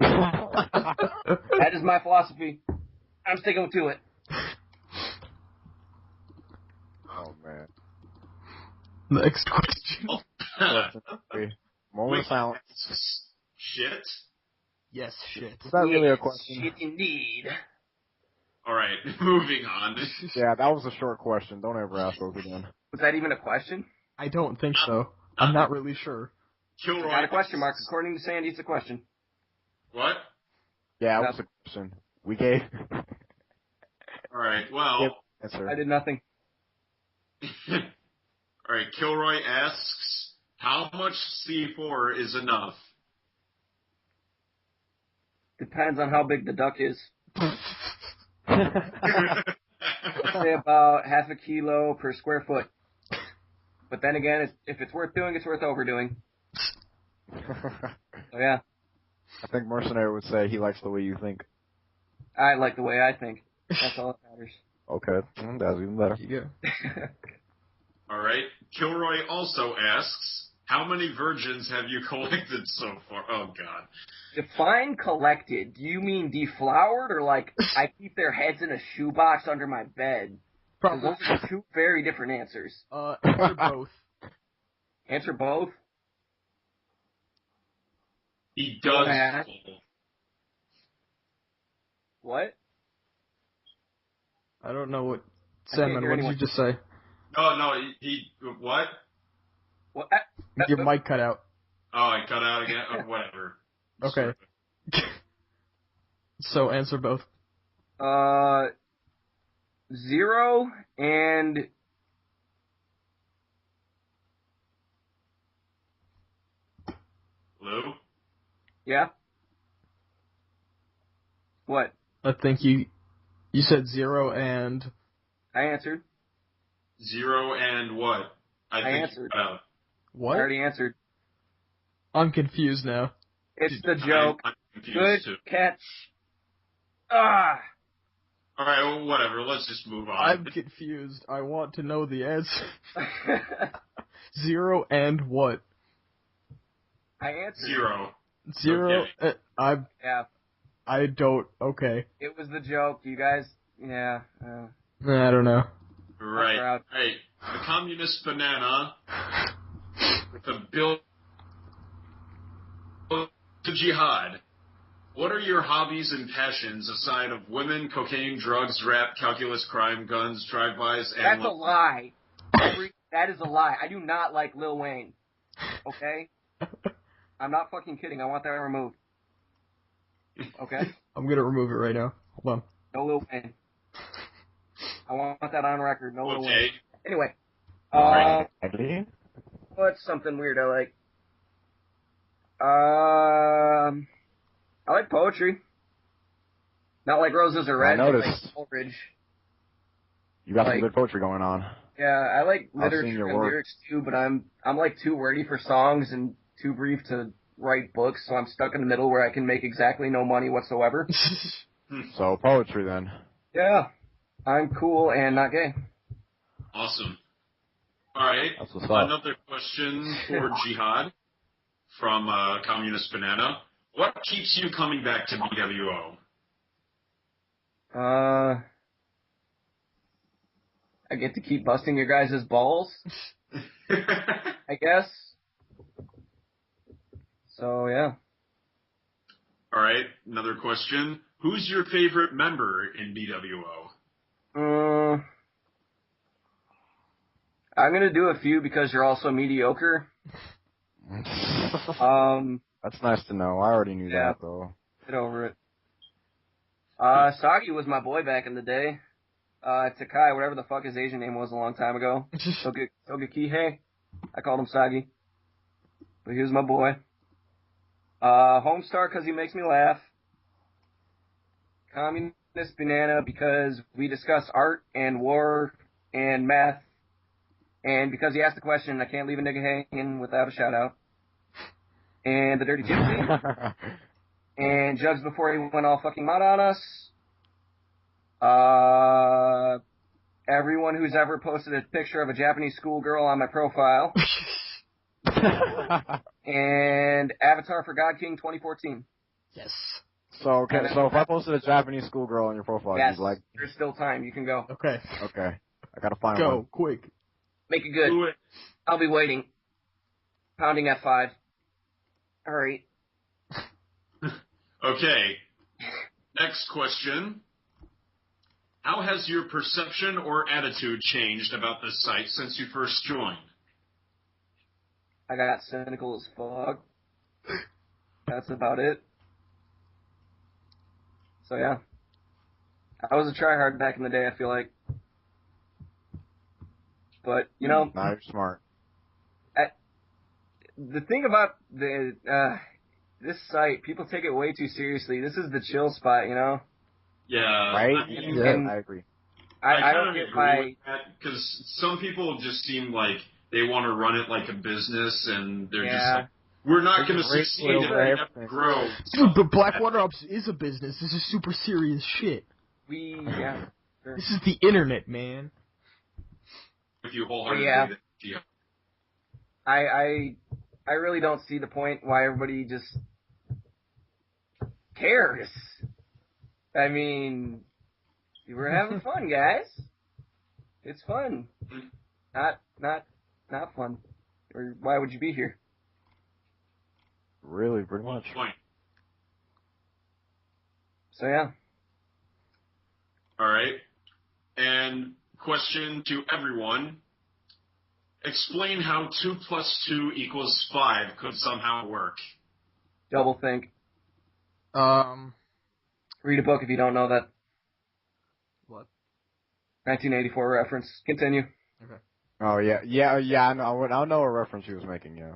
That is my philosophy. I'm sticking to it. Oh man. Next question. Question three. Moment of silence. Shit. Yes, shit. Is that really a question? Shit indeed. All right, moving on. Yeah, that was a short question. Don't ever ask those again. Was that even a question? I don't think so. I'm not really sure. Kilroy. Not a question mark. According to Sandy, it's a question. What? Yeah, it was a question. We gave. All right. Well. Answer. I did nothing. All right. Kilroy asks, how much C4 is enough? Depends on how big the duck is. I'd say about half a kilo per square foot. But then again, if it's worth doing, it's worth overdoing. So yeah, I think Mercenary would say he likes the way you think. I like the way I think. That's all that matters. Okay, that's even better. Yeah. All right. Kilroy also asks, how many virgins have you collected so far? Oh, God. Define collected. Do you mean deflowered or like I keep their heads in a shoebox under my bed? 'Cause Probably. those are two very different answers. Answer both. Answer both. He does. Yeah. What? I don't know what. I can't Sandman, hear what did anyone. you just say? No, he what? What? Your mic cut out. Oh, I cut out again? Oh, whatever. Okay. So answer both. 0 and Lou? yeah. What? I think you said 0 and I answered. 0 and what? I think answered. you cut out. what? I already answered. I'm confused now. It's the joke. I'm confused Good too. catch. Ah. All right, well, whatever. Let's just move on. I'm confused. I want to know the answer. 0 and what? I answered. 0. 0. Okay. Yeah. I don't. Okay. It was the joke. You guys. Yeah. I don't know. Right. proud. Right. The communist banana with a bill to jihad. What are your hobbies and passions aside of women, cocaine, drugs, rap, calculus, crime, guns, drive-bys, and... That's a lie. That is a lie. I do not like Lil Wayne. Okay? I'm not fucking kidding. I want that removed. Okay? I'm gonna remove it right now. Hold on. No Lil Wayne. I want that on record. No Lil Okay. Wayne. Anyway. Right. What's something weird I like? I like poetry. Not like Roses Are Red, I but noticed. like Coleridge. You got some Like- good poetry going on. Yeah, I like I've seen literature your and work. lyrics too, but I'm like too wordy for songs and too brief to write books, so I'm stuck in the middle where I can make exactly no money whatsoever. So poetry then. Yeah, I'm cool and not gay. Awesome. All right. That's what's up. Another question for Jihad from Communist Banana. What keeps you coming back to BWO? I get to keep busting your guys' balls, I guess. So, yeah. All right, another question. Who's your favorite member in BWO? I'm going to do a few because you're also mediocre. That's nice to know. I already knew that, though. Get over it. Sagi was my boy back in the day. Takai, whatever the fuck his Asian name was a long time ago. Togakihei. I called him Sagi. But he was my boy. Homestar because he makes me laugh. Communist Banana because we discuss art and war and math. And because he asked the question, I can't leave a nigga hanging without a shout out. And the Dirty Gypsy. And Jugs before he went all fucking mad on us. Everyone who's ever posted a picture of a Japanese schoolgirl on my profile. And Avatar for God King 2014. Yes. So if I posted a Japanese schoolgirl on your profile, yes, you'd like... there's still time. You can go. Okay. Okay. I gotta find Go, one. quick. Make it good. Do it. I'll be waiting. Pounding F5. Alright. Okay. Next question. How has your perception or attitude changed about this site since you first joined? I got cynical as fuck. That's about it. So yeah. I was a tryhard back in the day, I feel like. But, you know... Now you're smart. The thing about this site, people take it way too seriously. This is the chill spot, you know? Yeah. Right? I mean, And I agree. I don't get why... Because some people just seem like they want to run it like a business, and they're just like, we're not going to succeed if we have to grow. Dude, but Blackwater Ops is a business. This is super serious shit. Sure. This is the internet, man. If you wholeheartedly, Yeah. I really don't see the point why everybody just cares. I mean, we're having fun, guys. It's fun. Not fun. Or why would you be here? Really, pretty much. Point. So yeah. All right. And question to everyone. Explain how 2 + 2 = 5 could somehow work. Double think. Read a book if you don't know that. What? 1984 reference. Continue. Okay. Oh, yeah, I know what reference she was making, yeah.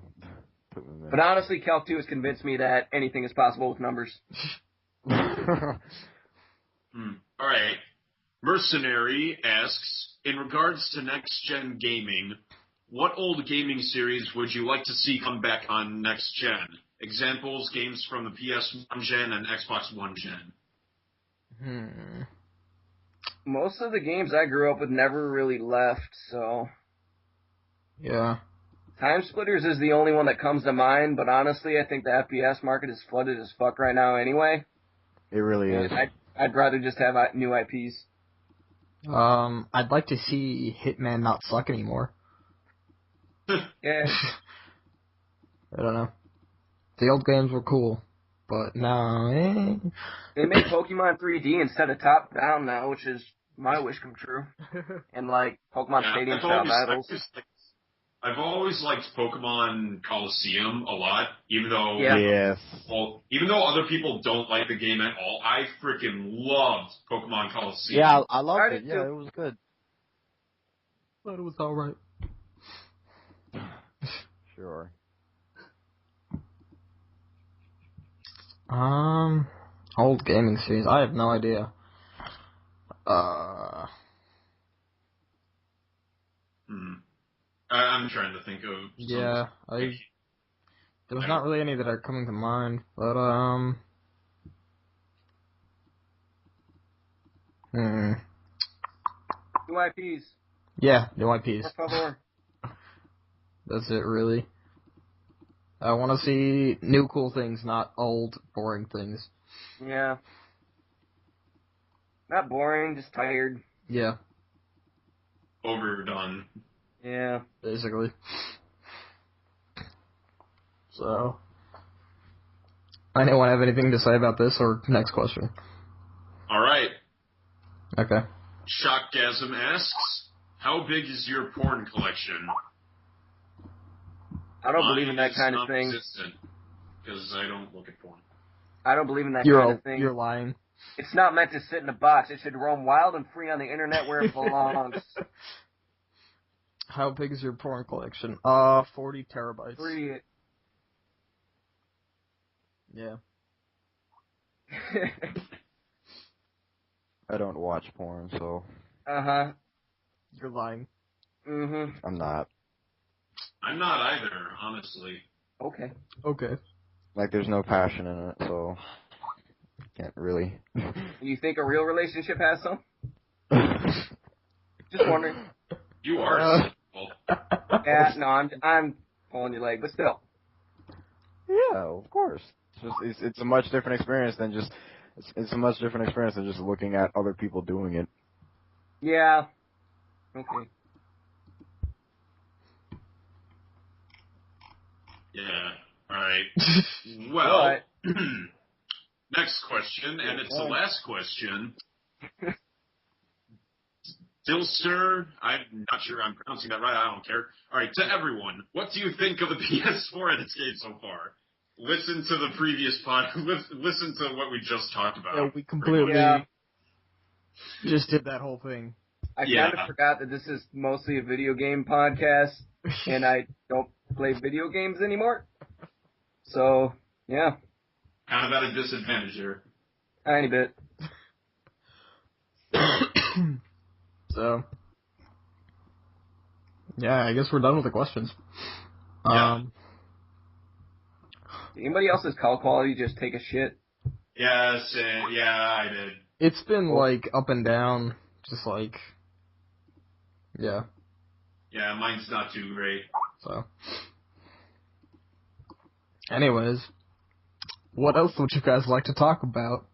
But honestly, Calc 2 has convinced me that anything is possible with numbers. All right. Mercenary asks, in regards to next-gen gaming, what old gaming series would you like to see come back on next-gen? Examples, games from the PS1 gen and Xbox One gen. Most of the games I grew up with never really left, so... Yeah. Time Splitters is the only one that comes to mind, but honestly, I think the FPS market is flooded as fuck right now anyway. It really is. I'd rather just have new IPs. I'd like to see Hitman not suck anymore. Yeah. I don't know. The old games were cool, but now, They make Pokemon 3D instead of top-down now, which is my wish come true. And, like, Pokemon Stadium-style battles. I've always liked Pokemon Coliseum a lot, even though even though other people don't like the game at all. I freaking loved Pokemon Coliseum. Yeah, I loved it. Yeah, it was good. But it was alright. Sure. Old gaming series. I have no idea. I'm trying to think of some. There's not really any that are coming to mind, but New IPs. Yeah, new IPs. Por favor. That's it, really. I want to see new cool things, not old, boring things. Yeah. Not boring, just tired. Yeah. Overdone. Yeah. Basically. So, anyone have anything to say about this, or next question? All right. Okay. Shockgasm asks, how big is your porn collection? I don't believe in that kind of thing. Because I don't look at porn. I don't believe in that kind of thing. You're lying. It's not meant to sit in a box. It should roam wild and free on the internet where it belongs. How big is your porn collection? 40 terabytes. Yeah. I don't watch porn, so. Uh-huh. You're lying. Mm-hmm. I'm not. I'm not either, honestly. Okay. Like, there's no passion in it, so. Can't really. You think a real relationship has some? Just wondering. You are simple. Yeah, no, I'm pulling your leg, but still. Yeah, of course. It's a much different experience than just looking at other people doing it. Yeah. Okay. Yeah. All right. Well, But, next question, and it's the last question. Dilster, I'm not sure I'm pronouncing that right. I don't care. All right, to everyone, what do you think of the PS4 and its game so far? Listen to the previous listen to what we just talked about. Yeah, we completely just did that whole thing. I kind of forgot that this is mostly a video game podcast, and I don't play video games anymore. So, yeah. Kind of at a disadvantage here. Tiny bit. So, yeah, I guess we're done with the questions. Yeah. Did anybody else's call quality just take a shit? Yes, I did. It's been, like, up and down, just like, yeah. Yeah, mine's not too great. So, anyways, what else would you guys like to talk about?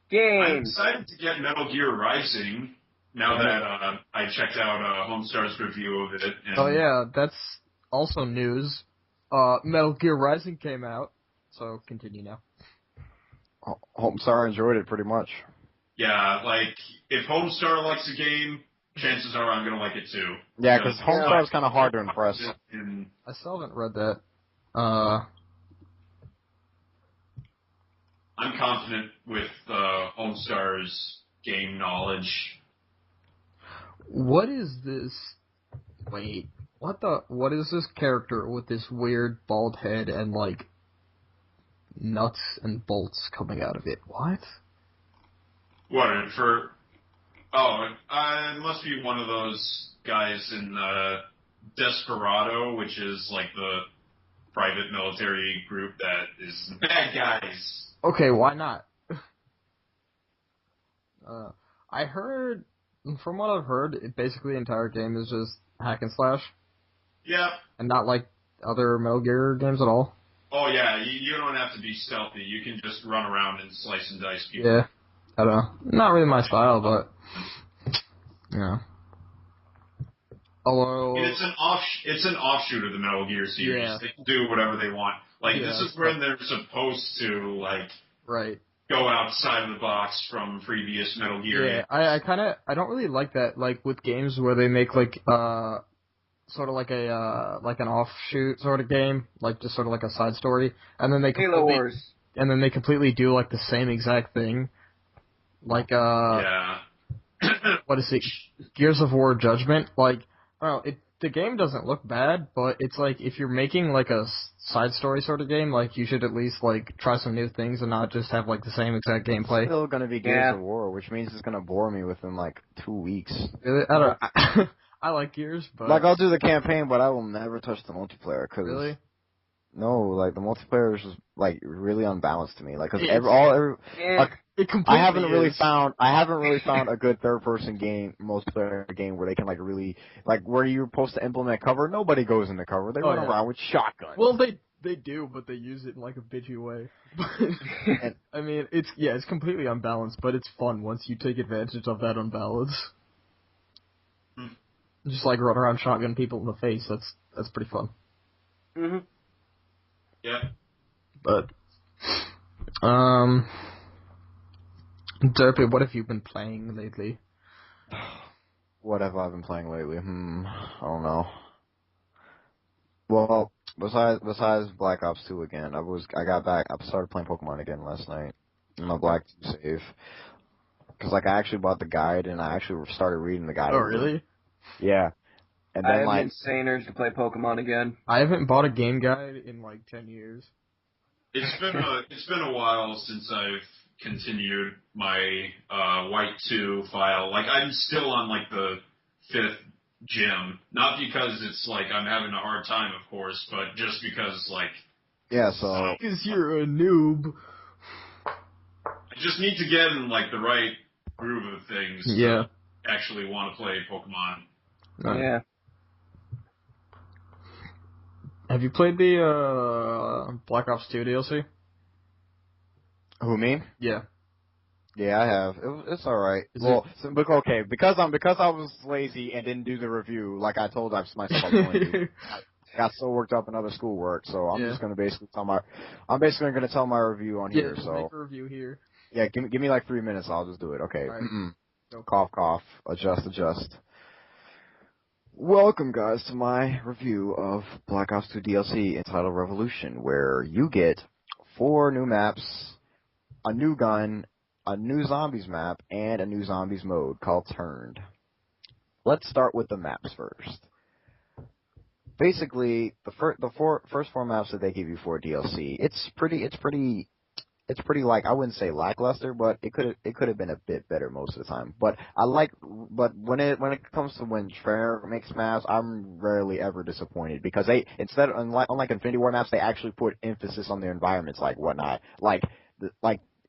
Games. I'm excited to get Metal Gear Rising now that I checked out Homestar's review of it. And Oh yeah, that's also news. Metal Gear Rising came out, so continue now. Homestar enjoyed it pretty much. Yeah, like, if Homestar likes a game, chances are I'm going to like it too. Yeah, because Homestar is kind of hard to impress. I still haven't read that. I'm confident with Homestar's game knowledge. What is this? Wait, what is this character with this weird bald head and, like, nuts and bolts coming out of it? What? What, for... Oh, it must be one of those guys in Desperado, which is, like, the private military group that is the bad guys. Okay, why not? I heard, from what I've heard, basically the entire game is just hack and slash. Yeah. And not like other Metal Gear games at all. Oh yeah, you don't have to be stealthy. You can just run around and slice and dice people. Yeah. I don't know. Not really my style, but yeah. Although It's an offshoot of the Metal Gear series. Yeah. They can do whatever they want. Like this is when they're supposed to go outside of the box from previous Metal Gear. Yeah, I don't really like that. Like with games where they make like sort of like a like an offshoot sort of game, like just sort of like a side story, and then they Halo Wars. And then they completely do like the same exact thing. Like what is it? Gears of War Judgment. Like, well, the game doesn't look bad, but it's like if you're making like a side story sort of game, like you should at least like try some new things and not just have like the same exact gameplay. It's still gonna be Gears of War, which means it's gonna bore me within like 2 weeks. Really? I don't. I like Gears, but like I'll do the campaign, but I will never touch the multiplayer. Cause really? No, like the multiplayer is just like really unbalanced to me. Like, cause it completely I haven't really found a good third-person game, multiplayer game where they can like really like where you're supposed to implement cover. Nobody goes into cover. They run around with shotguns. Well, they do, but they use it in like a bitchy way. I mean, it's completely unbalanced, but it's fun once you take advantage of that unbalance. Just like run around shotgun people in the face. That's pretty fun. Mm-hmm. Yeah. But Derpy, what have you been playing lately? What have I been playing lately? I don't know. Well, besides Black Ops 2 again, I got back. I started playing Pokemon again last night in my Black 2 save. Because like I actually bought the guide and I actually started reading the guide. Oh, really? Yeah. And then I have like an insane urge to play Pokemon again. I haven't bought a game guide in like 10 years. It's been a while since I've continued my White 2 file. Like I'm still on like the 5th gym, not because it's like I'm having a hard time, of course, but just because like yeah, so Because you're a noob. I just need to get in like the right groove of things. Yeah. To actually want to play Pokemon. Yeah. Have you played the Black Ops 2 DLC? who, me? Yeah. Yeah, I have. It's all right. Is Well, okay, because I was lazy and didn't do the review like I told myself I was going to. I got so worked up in other schoolwork, so I'm just gonna basically tell my review on here. Just So make a review here. yeah, give me like 3 minutes. I'll just do it. Okay. All right. Cough, cough. Adjust. Welcome, guys, to my review of Black Ops 2 DLC entitled Revolution, where you get 4 new maps, a new gun, a new zombies map, and a new zombies mode called Turned. Let's start with the maps first. Basically, the first 4 maps that they give you for DLC, it's pretty like, I wouldn't say lackluster, but it could have been a bit better most of the time. But when it comes to when Treyarch makes maps, I'm rarely ever disappointed because they unlike Infinity War maps, they actually put emphasis on their environments, like whatnot, like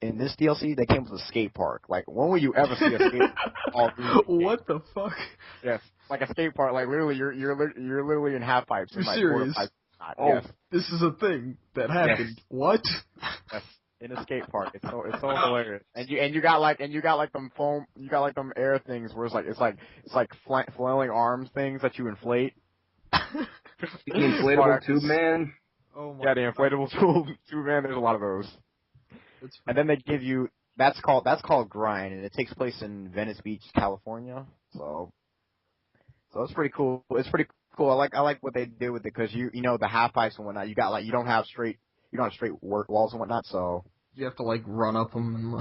in this DLC, they came with a skate park. Like, when will you ever see a skate park? What the fuck? Yes, like a skate park. Like, literally, you're literally in half pipes. You're like, serious? Pipes. Oh, yes. This is a thing that happened. Yes. What? Yes, in a skate park. It's so hilarious. And you got like them foam. You got like them air things where it's like flailing arms things that you inflate. The inflatable tube man. Oh my. Yeah, the inflatable tube man. There's a lot of those. And then they give you that's called Grind, and it takes place in Venice Beach, California. So it's pretty cool. It's pretty cool. I like what they did with it because you know the half pipes and whatnot. You got like you don't have straight walls and whatnot. So you have to like run up them and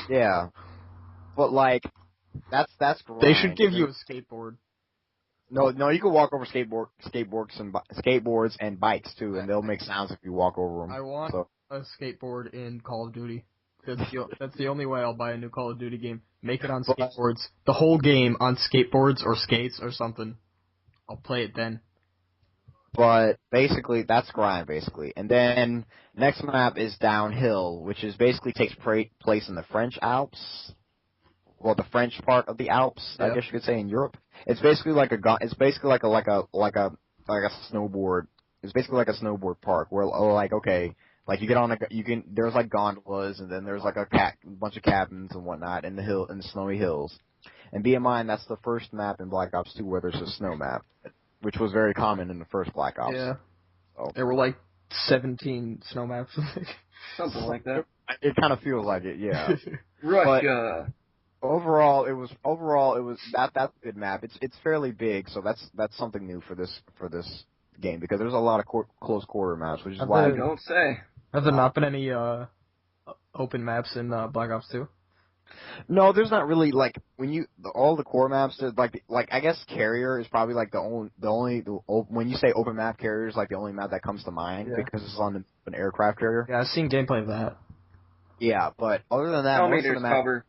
yeah. But like that's Grind. They should give you a skateboard. No, you can walk over skateboards and bikes too, and they'll make sounds if you walk over them. I want a skateboard in Call of Duty. That's the only way I'll buy a new Call of Duty game. Make it on skateboards. The whole game on skateboards or skates or something. I'll play it then. But basically, that's Grind, basically. And then next map is Downhill, which is basically takes place in the French Alps. Well, the French part of the Alps, I guess you could say, in Europe. It's basically like a snowboard. It's basically like a snowboard park where, like you get on there's like gondolas and then there's like a bunch of cabins and whatnot in the snowy hills. And bear in mind, that's the first map in Black Ops 2 where there's a snow map, which was very common in the first Black Ops. Yeah. So. There were like 17 snow maps. Something like that. It kind of feels like it, yeah. Russia. But overall, it was that's a good map. It's fairly big, so that's something new for this game because there's a lot of close quarter maps, which is why I don't say. Have there not been any open maps in Black Ops 2? No, there's not really like all the core maps. Like I guess Carrier is probably like the only when you say open map, Carrier is like the only map that comes to mind because it's on an aircraft carrier. Yeah, I've seen gameplay of that. Yeah, but other than that, Tell me most of there's the map, cover.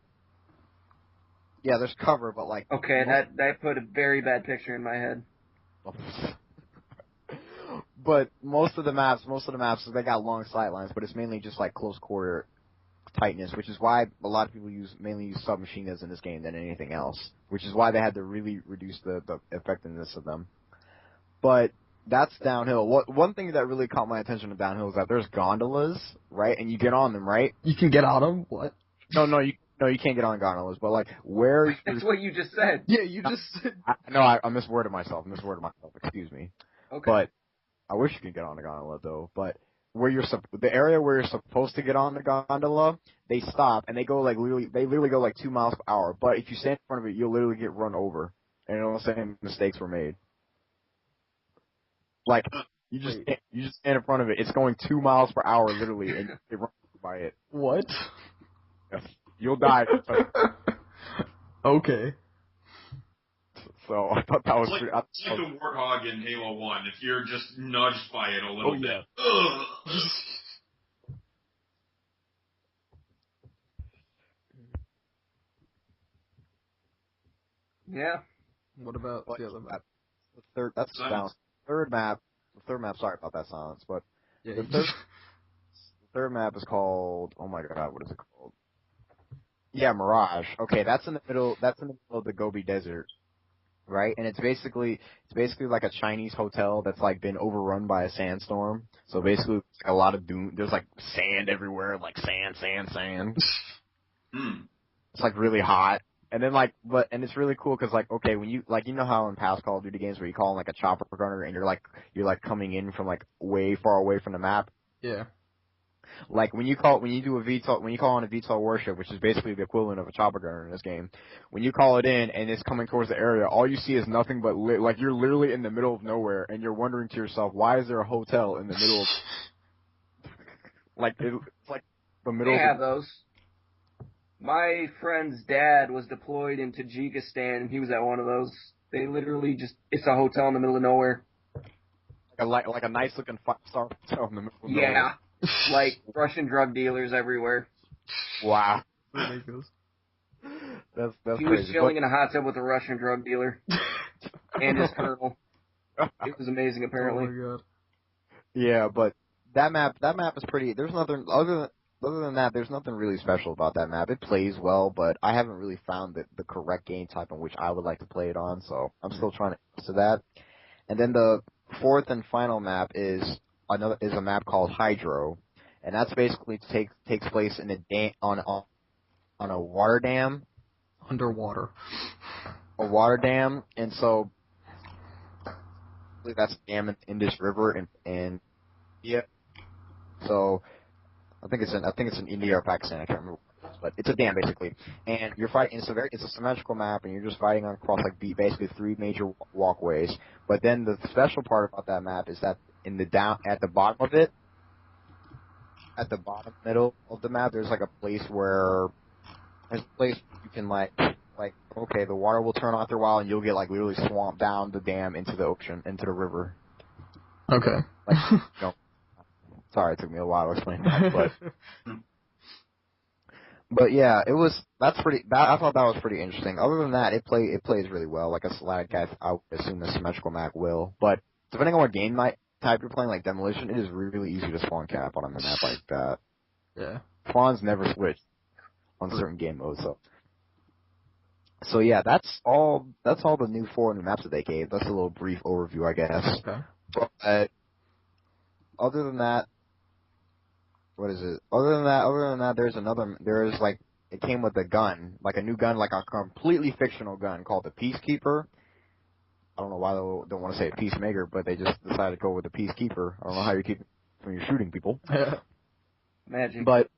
Yeah, there's cover, but like okay, that put a very bad picture in my head. But most of the maps, they got long sight lines, but it's mainly just like close quarter tightness, which is why a lot of people mainly use submachine guns in this game than anything else, which is why they had to really reduce the effectiveness of them. But that's Downhill. One thing that really caught my attention to Downhill is that there's gondolas, right? And you get on them, right? You can get on them? What? No, No, you can't get on gondolas, but like where That's what you just said. Yeah, you just said. I misworded myself. Excuse me. Okay. But I wish you could get on the gondola though. But the area where you're supposed to get on the gondola, they stop and they literally go like 2 miles per hour. But if you stand in front of it, you'll literally get run over, and it'll say mistakes were made. Like you just stand in front of it. It's going 2 miles per hour literally, and you get run over by it. What? Yes. You'll die. Okay. So I thought that was It's pretty. like a warthog in Halo 1. If you're just nudged by it a little yeah. bit. Ugh. Yeah. What about the other map? That's Silence. Third map. Sorry about that silence, but Yeah, the third map is called. Oh my god, what is it called? Yeah, Mirage. Okay, that's in the middle. That's in the middle of the Gobi Desert, right? And it's basically like a Chinese hotel that's like been overrun by a sandstorm. So basically, it's like a lot of doom. There's like sand everywhere, like sand. It's like really hot. And then and it's really cool because okay, when you know how in past Call of Duty games where you call in like a chopper gunner and you're coming in from like way far away from the map. Yeah. Like when you call on a VTOL warship, which is basically the equivalent of a chopper gunner in this game, when you call it in and it's coming towards the area, all you see is nothing but you're literally in the middle of nowhere and you're wondering to yourself, why is there a hotel in the middle of it's like the middle. They have those. My friend's dad was deployed in Tajikistan, and he was at one of those. They literally it's a hotel in the middle of nowhere. Like a nice looking 5-star hotel in the middle of nowhere. Yeah. Like Russian drug dealers everywhere. Wow. Ridiculous. That's He crazy. was chilling in a hot tub with a Russian drug dealer and his colonel. It was amazing, apparently. Oh my god. Yeah, but that map is pretty. There's nothing other than that. There's nothing really special about that map. It plays well, but I haven't really found the correct game type in which I would like to play it on. So I'm still trying to get to that. And then the fourth and final map is a map called Hydro, and that's basically takes place in on a water dam. Underwater. A water dam, and so that's a dam in Indus River in India. So I think it's in India or Pakistan. I can't remember, but it's a dam basically. And you're fighting. It's a symmetrical map, and you're just fighting across basically 3 major walkways. But then the special part about that map is that at the bottom of it, at the bottom middle of the map, there's like a place where you can okay, the water will turn off after a while, and you'll get literally swamped down the dam into the ocean, into the river. Okay. Sorry, it took me a while to explain that, but yeah, I thought that was pretty interesting. Other than that, it plays really well. Like I would assume the symmetrical map will, but depending on what game type you're playing, like Demolition, it is really easy to spawn cap on a map like that. Yeah. Spawns never switch on certain game modes, so yeah, that's all the new 4 new maps that they gave. That's a little brief overview, I guess. Okay. But other than that, what is it? Other than that, it came with a gun, like a new gun, like a completely fictional gun called the Peacekeeper. I don't know why they don't want to say Peacemaker, but they just decided to go with the Peacekeeper. I don't know how you keep it when you're shooting people. Magic. But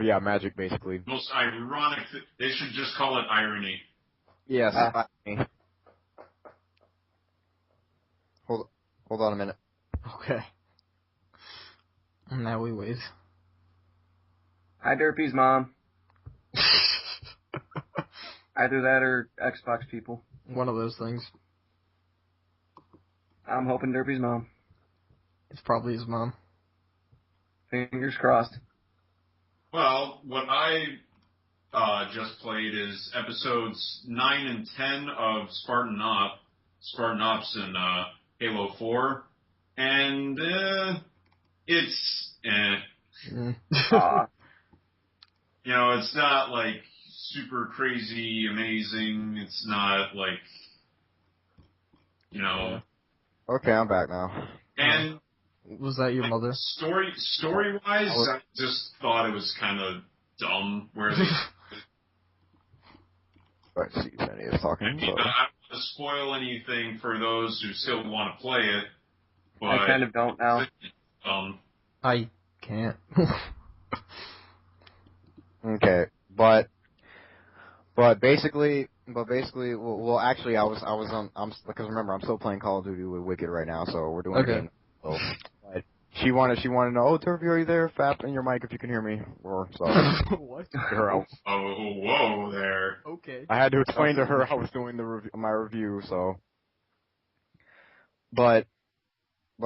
yeah, magic basically. Most ironic. They should just call it irony. Yes. Hold on a minute. Okay. And now we wait. Hi, Derpy's mom. Either that or Xbox people. One of those things. I'm hoping Derpy's mom. It's probably his mom. Fingers crossed. Well, what I just played is episodes 9 and 10 of Spartan Ops in Halo 4, and it's You know, it's not like super crazy amazing. It's not like, you know. Okay, I'm back now. And was that your mother? Story-wise, I just thought it was kind of dumb where Right, see, Sandy is talking. I mean, So. I don't want to spoil anything for those who still want to play it, but I kind of don't now. I can't. Okay, but basically, well, actually, because remember, I'm still playing Call of Duty with Wicked right now, so we're doing a game. So, but she wanted to know, oh, Derpy, are you there? Fap in your mic if you can hear me. Or so. What? Her out. Oh, whoa there. Okay. I had to explain to her I was doing my review, so. But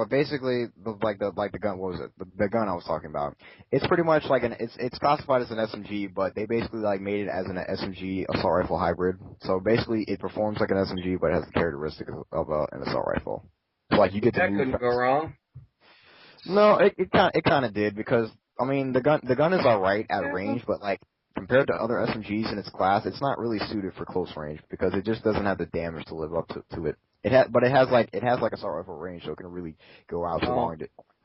basically, the gun, what was it? The gun I was talking about. It's pretty much like it's classified as an SMG, but they basically like made it as an SMG assault rifle hybrid. So basically, it performs like an SMG, but it has the characteristics of an assault rifle. So like you get to That move. couldn't go wrong. No, it kind of did, because I mean the gun is alright at range, but like compared to other SMGs in its class, it's not really suited for close range because it just doesn't have the damage to live up to it. It has like assault rifle range, so it can really go out to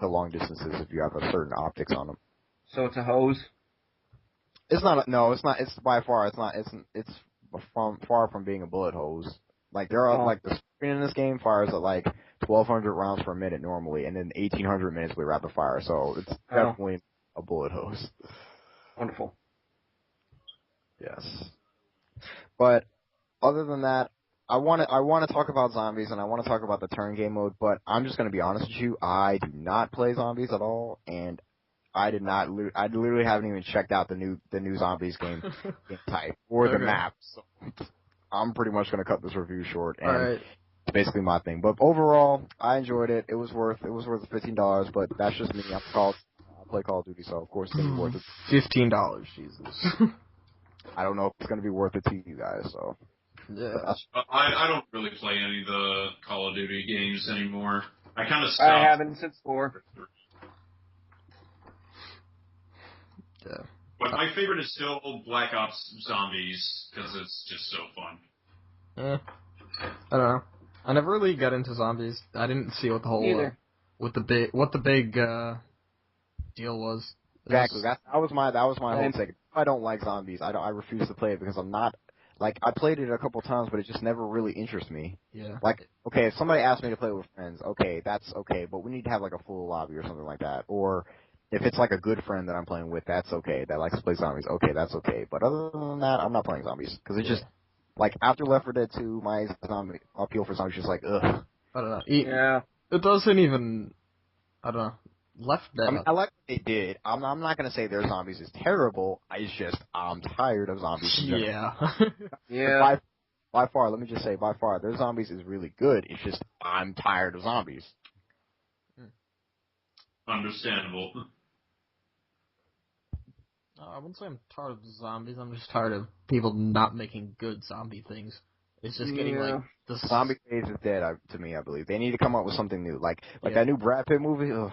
long distances if you have a certain optics on them. So it's a hose. It's not. No, it's not. It's by far. It's not. It's far from being a bullet hose. Like there are like the screen in this game fires at like 1,200 rounds per minute normally, and then 1,800 minutes with rapid fire. So it's definitely a bullet hose. Wonderful. Yes. But other than that, I want to talk about zombies, and I want to talk about the turn game mode. But I'm just going to be honest with you. I do not play zombies at all, and I did not. I literally haven't even checked out the new zombies game type or the map. So I'm pretty much going to cut this review short, and it's basically my thing. But overall, I enjoyed it. It was worth the $15. But that's just me. I play Call of Duty, so of course it's going to be worth it. $15, Jesus. I don't know if it's going to be worth it to you guys. So yeah. I don't really play any of the Call of Duty games anymore. I kind of stopped. I haven't since 4. Yeah. But my favorite is still Black Ops Zombies, because it's just so fun. I don't know. I never really got into zombies. I didn't see what the whole what the big deal was. Exactly. That was my whole take. I don't like zombies. I refuse to play it because I'm not like I played it a couple times, but it just never really interests me. Yeah. Like, okay, if somebody asked me to play with friends, okay, that's okay, but we need to have like a full lobby or something like that. Or if it's like a good friend that I'm playing with, that's okay. That likes to play zombies, okay, that's okay. But other than that, I'm not playing zombies because it's just like after Left 4 Dead 2, my zombie appeal for zombies is just like ugh. I don't know. It doesn't even. I don't know. Left Dead. I mean, I like what they did. I'm not gonna say their zombies is terrible. It's just I'm tired of zombies. Yeah. Yeah. By far, let me just say, by far, their zombies is really good. It's just I'm tired of zombies. Understandable. I wouldn't say I'm tired of zombies. I'm just tired of people not making good zombie things. It's just getting like the zombie phase is dead to me. I believe they need to come up with something new, like that new Brad Pitt movie. Ugh.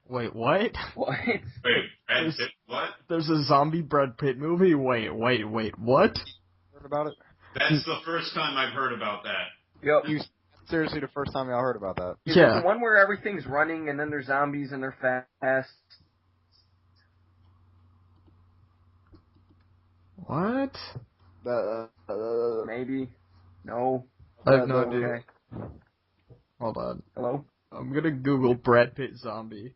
Wait, what? What? Wait, Brad Pitt, what? There's a zombie Brad Pitt movie? Wait, what? Heard about it? That's the first time I've heard about that. Yep. Seriously, the first time y'all heard about that? Is it the one where everything's running and then there's zombies and they're fast? What? Maybe. No. I have no idea. Okay. Hold on. Hello? I'm gonna Google Brad Pitt zombie.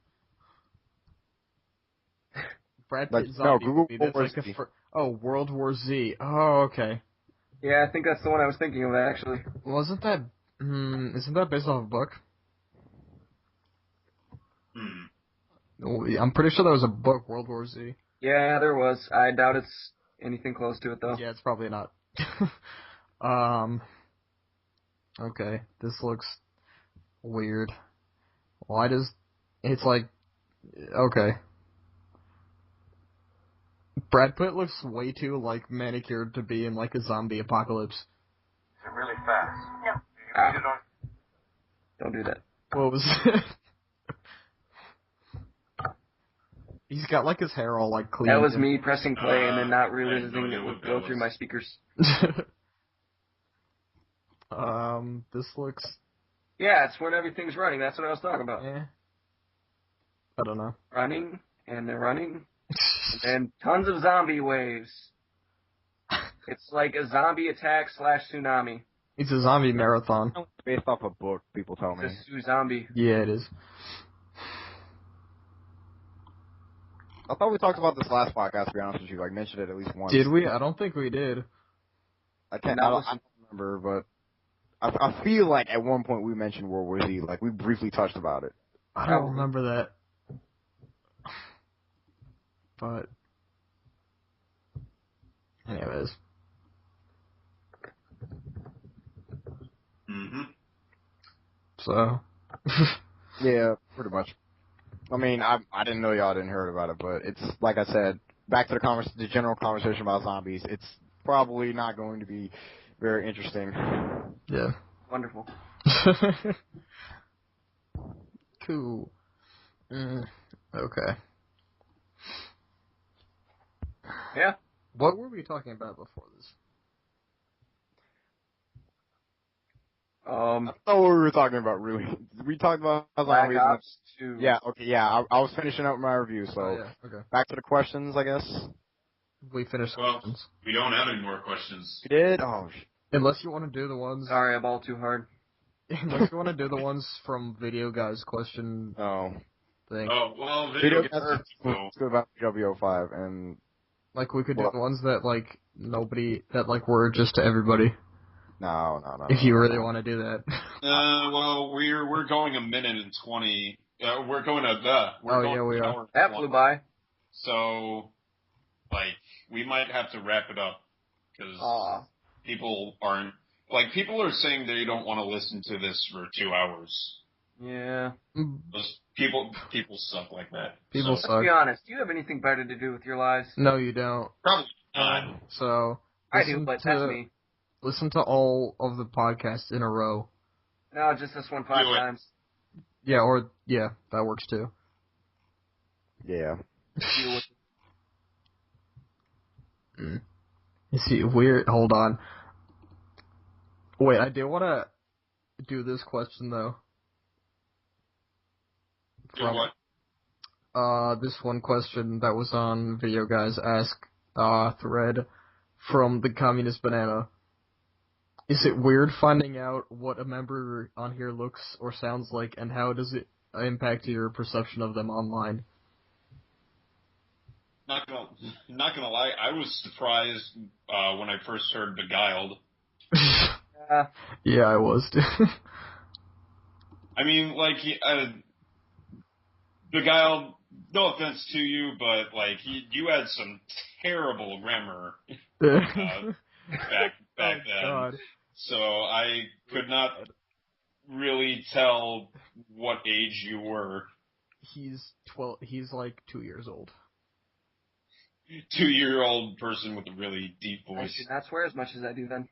Brad Pitt zombie movie. That's like World War Z. Oh, okay. Yeah, I think that's the one I was thinking of, actually. Wasn't that... isn't that based off a book? I'm pretty sure there was a book, World War Z. Yeah, there was. I doubt it's anything close to it, though. Yeah, it's probably not. Okay, this looks weird. Why does... It's like... Okay. Brad Pitt looks way too, like, manicured to be in, like, a zombie apocalypse. Is it really fast? No. You Don't do that. What was He's got, like, his hair all, like, clean. That was me pressing play and then not realizing it would go through my speakers. This looks... Yeah, it's when everything's running. That's what I was talking about. Yeah. I don't know. Running, and they're running, and then tons of zombie waves. It's like a zombie attack / tsunami. It's a zombie marathon. Based off a book, people tell me. It's a zombie. Yeah, it is. I thought we talked about this last podcast, to be honest with you. Like, mentioned it at least once. Did we? I don't think we did. I don't remember, but I feel like at one point we mentioned World War Z. Like, we briefly touched about it. I don't remember that. But, anyways. Mm-hmm. So. Yeah, pretty much. I mean, I didn't know y'all didn't heard about it, but it's, like I said, back to the general conversation about zombies, it's probably not going to be very interesting. Yeah. Wonderful. Cool. Okay. Yeah. What were we talking about before this? I thought what we were talking about, really. We talked about Black zombies. Ops 2. Yeah, okay, yeah. I was finishing up my review, so Okay. back to the questions, I guess. We finished the Well, questions. we don't have any more questions. You did? Oh, Unless you want to do the ones. Sorry, I balled too hard. Unless you want to do the ones from Video Guys question oh. thing. Oh, well, video games. Let's go about BWO 5, and Like, we could do the ones that, like, were just to everybody. No. If you really want to do that. Well, we're going a minute and 20. We're going to we are. That flew by. So, like, we might have to wrap it up because people are saying they don't want to listen to this for 2 hours. Yeah. Those people suck like that. People so, suck. Let's be honest. Do you have anything better to do with your lives? No, you don't. Probably not. So, I do, but that's me. Listen to all of the podcasts in a row. No, just this one 5 times. Yeah, that works too. yeah. You see, weird. Hold on. Wait, I do want to do this question though. Do what? This one question that was on Video Guys Ask thread from the Communist Banana. Is it weird finding out what a member on here looks or sounds like, and how does it impact your perception of them online? Not gonna lie, I was surprised when I first heard Beguiled. Yeah, I was too. I mean, like, Beguiled, no offense to you, but, like, you had some terrible grammar back then. God. So I could not really tell what age you were. He's 12. He's like 2 years old. 2-year-old person with a really deep I voice. should not swear as much as I do then.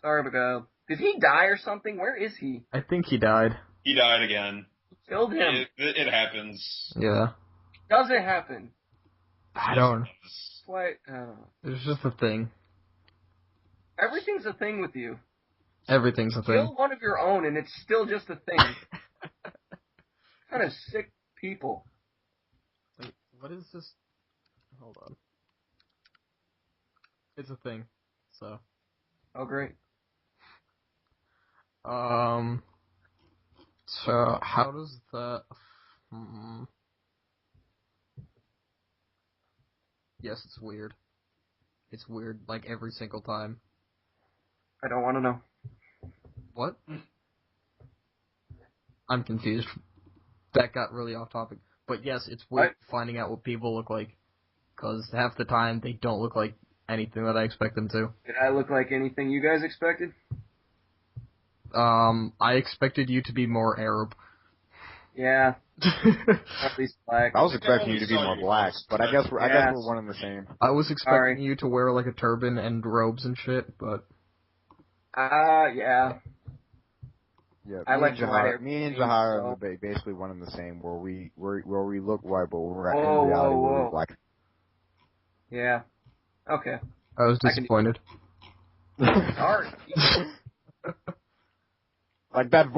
Sorry, Miguel. Did he die or something? Where is he? I think he died. He died again. Killed him. It happens. Yeah. Does it happen? I don't. What? It's just a thing. Everything's a thing with you. Everything's a thing. Kill one of your own, and it's still just a thing. Kind of sick people. Wait, what is this? Hold on. It's a thing. So. Oh, great. So how does that? Yes, it's weird. It's weird, like every single time. I don't want to know. What? I'm confused. That got really off topic. But yes, it's weird finding out what people look like. Because half the time, they don't look like anything that I expect them to. Did I look like anything you guys expected? I expected you to be more Arab. Yeah. At least black. I was expecting you to be more black, but I guess we're one and the same. I was expecting you to wear like a turban and robes and shit, but... yeah. Yeah, I like me and Jahar are basically one and the same, where we look white, but we're in reality we're black. Yeah. Okay. I was disappointed. Sorry. Like that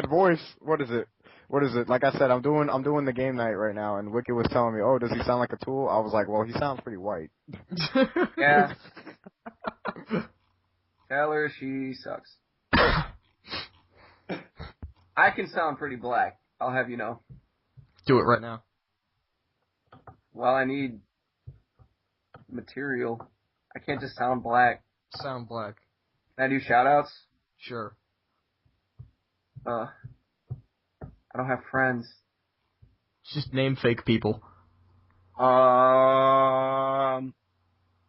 voice. What is it? what is it? Like I said, I'm doing the game night right now, and Wicked was telling me, "Oh, does he sound like a tool?" I was like, "Well, he sounds pretty white." Yeah. Tell her she sucks. I can sound pretty black. I'll have you know. Do it right now. Well, I need material. I can't just sound black. Sound black. Can I do shout-outs? Sure. I don't have friends. Just name fake people.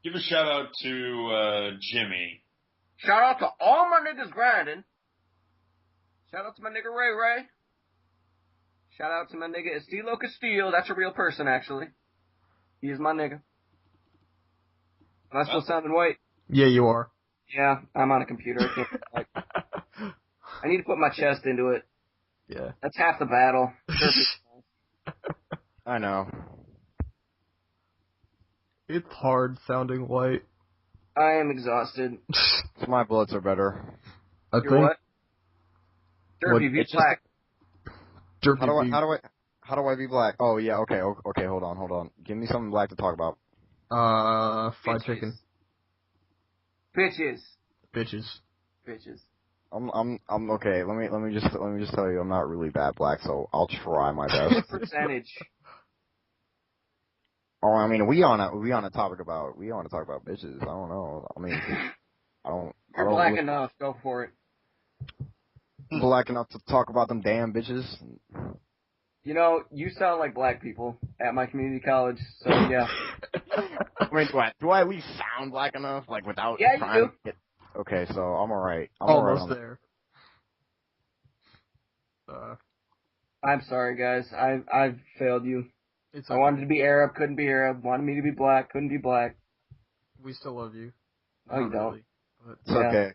Give a shout out to Jimmy. Shout out to all my niggas grinding. Shout out to my nigga Ray Ray. Shout out to my nigga Estilo Castillo. That's a real person, actually. He is my nigga. Am I still sounding white? Yeah, you are. Yeah, I'm on a computer. I can't. I need to put my chest into it. Yeah. That's half the battle. I know. It's hard sounding white. I am exhausted. My bullets are better. I You're what? Derpy, What- be it's black. Derpy How do I be black? Oh yeah, okay, hold on. Give me something black to talk about. fried chicken. Bitches. Bitches. I'm okay. Let me just tell you, I'm not really that black, so I'll try my best. Percentage. Oh, I mean, we on a topic about bitches. I don't know. I mean, You're black enough. Go for it. Black enough to talk about them damn bitches. You know, you sound like black people at my community college, so yeah. I mean, do I at least sound black enough, like without Yeah, trying you do. to get... Okay, so I'm alright. Almost there. I'm sorry, guys. I've failed you. It's I wanted to be Arab, couldn't be Arab. Wanted me to be black, couldn't be black. We still love you. Oh, you Not don't. really, but It's okay.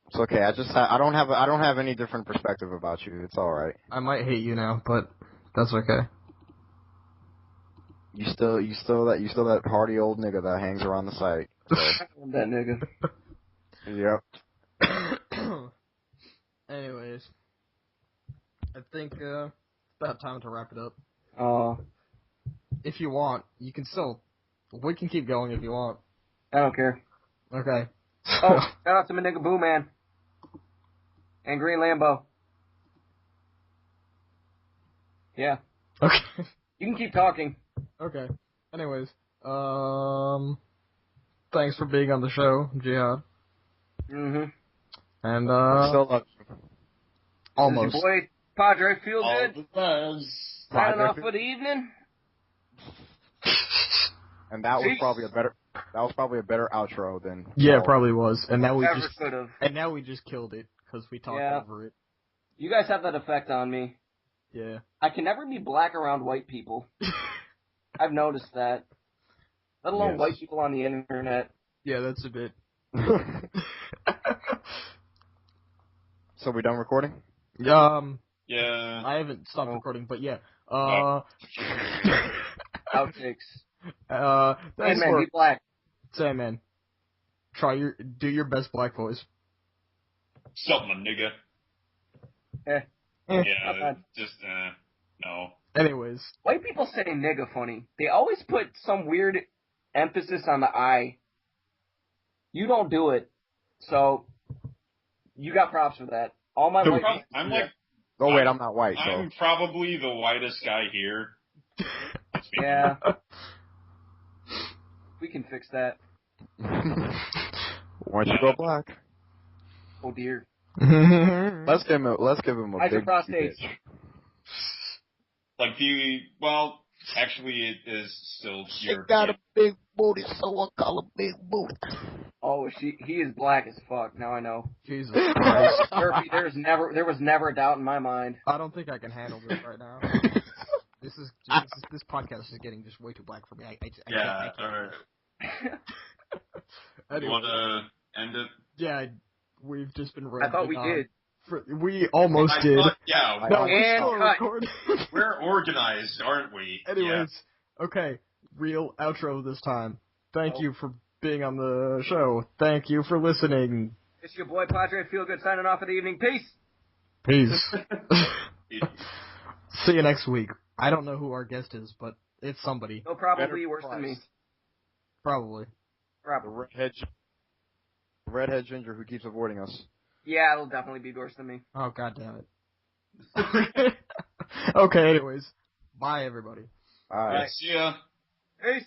It's okay. I don't have any different perspective about you. It's all right. I might hate you now, but that's okay. You still that hardy old nigga that hangs around the site. So. I'm that nigga. Yep. Anyways, I think it's about time to wrap it up. If you want, you can still. We can keep going if you want. I don't care. Okay. Oh, shout out to my nigga Boo Man. And Green Lambo. Yeah. Okay. You can keep talking. Okay. Anyways, thanks for being on the show, Jihad. Mm-hmm. And Still love you. almost. This is your boy, Padre Feel All Good. the buzz. Signing off for the evening. And that was Peace. probably a better outro than. Yeah, it probably was. And now we Never just could have. and now we just killed it because we talked Yeah. over it. You guys have that effect on me. Yeah. I can never be black around white people. I've noticed that. Let alone Yes. white people on the internet. Yeah, that's a bit. So we done recording? Yeah. I haven't stopped recording, but yeah. Outtakes. Thanks Sandman, for be black. Sandman. Do your best black voice. Something, nigga. Not Yeah, bad. just, no. Anyways, White people say nigga funny. They always put some weird emphasis on the I. You don't do it. So, you got props for that. All my white people. I'm like, Oh wait, I'm not white, so. I'm probably the whitest guy here. Yeah. We can fix that. Why don't you go black? Oh dear. Let's give him a How's your big prostate? bitch. Like actually it is still your. big booty, so I call her big booty. Oh, he is black as fuck. Now I know. Jesus Christ. Derpy, there was never a doubt in my mind. I don't think I can handle this right now. This podcast is getting just way too black for me. I can't. Alright. Anyway, You wanna end it? yeah, we've just been. I thought we did. We almost did. Yeah, No, we're And still cut. recording. we're organized, aren't we? Anyways, okay, real outro this time. Thank you for being on the show. Thank you for listening. It's your boy Padre Feel Good signing off for the evening. Peace. Peace. See you next week. I don't know who our guest is, but it's somebody. He'll probably be worse than me. Probably. The redhead ginger who keeps avoiding us. Yeah, it'll definitely be worse than me. Oh, god damn it. Okay, anyways. Bye, everybody. All right. See ya. Peace.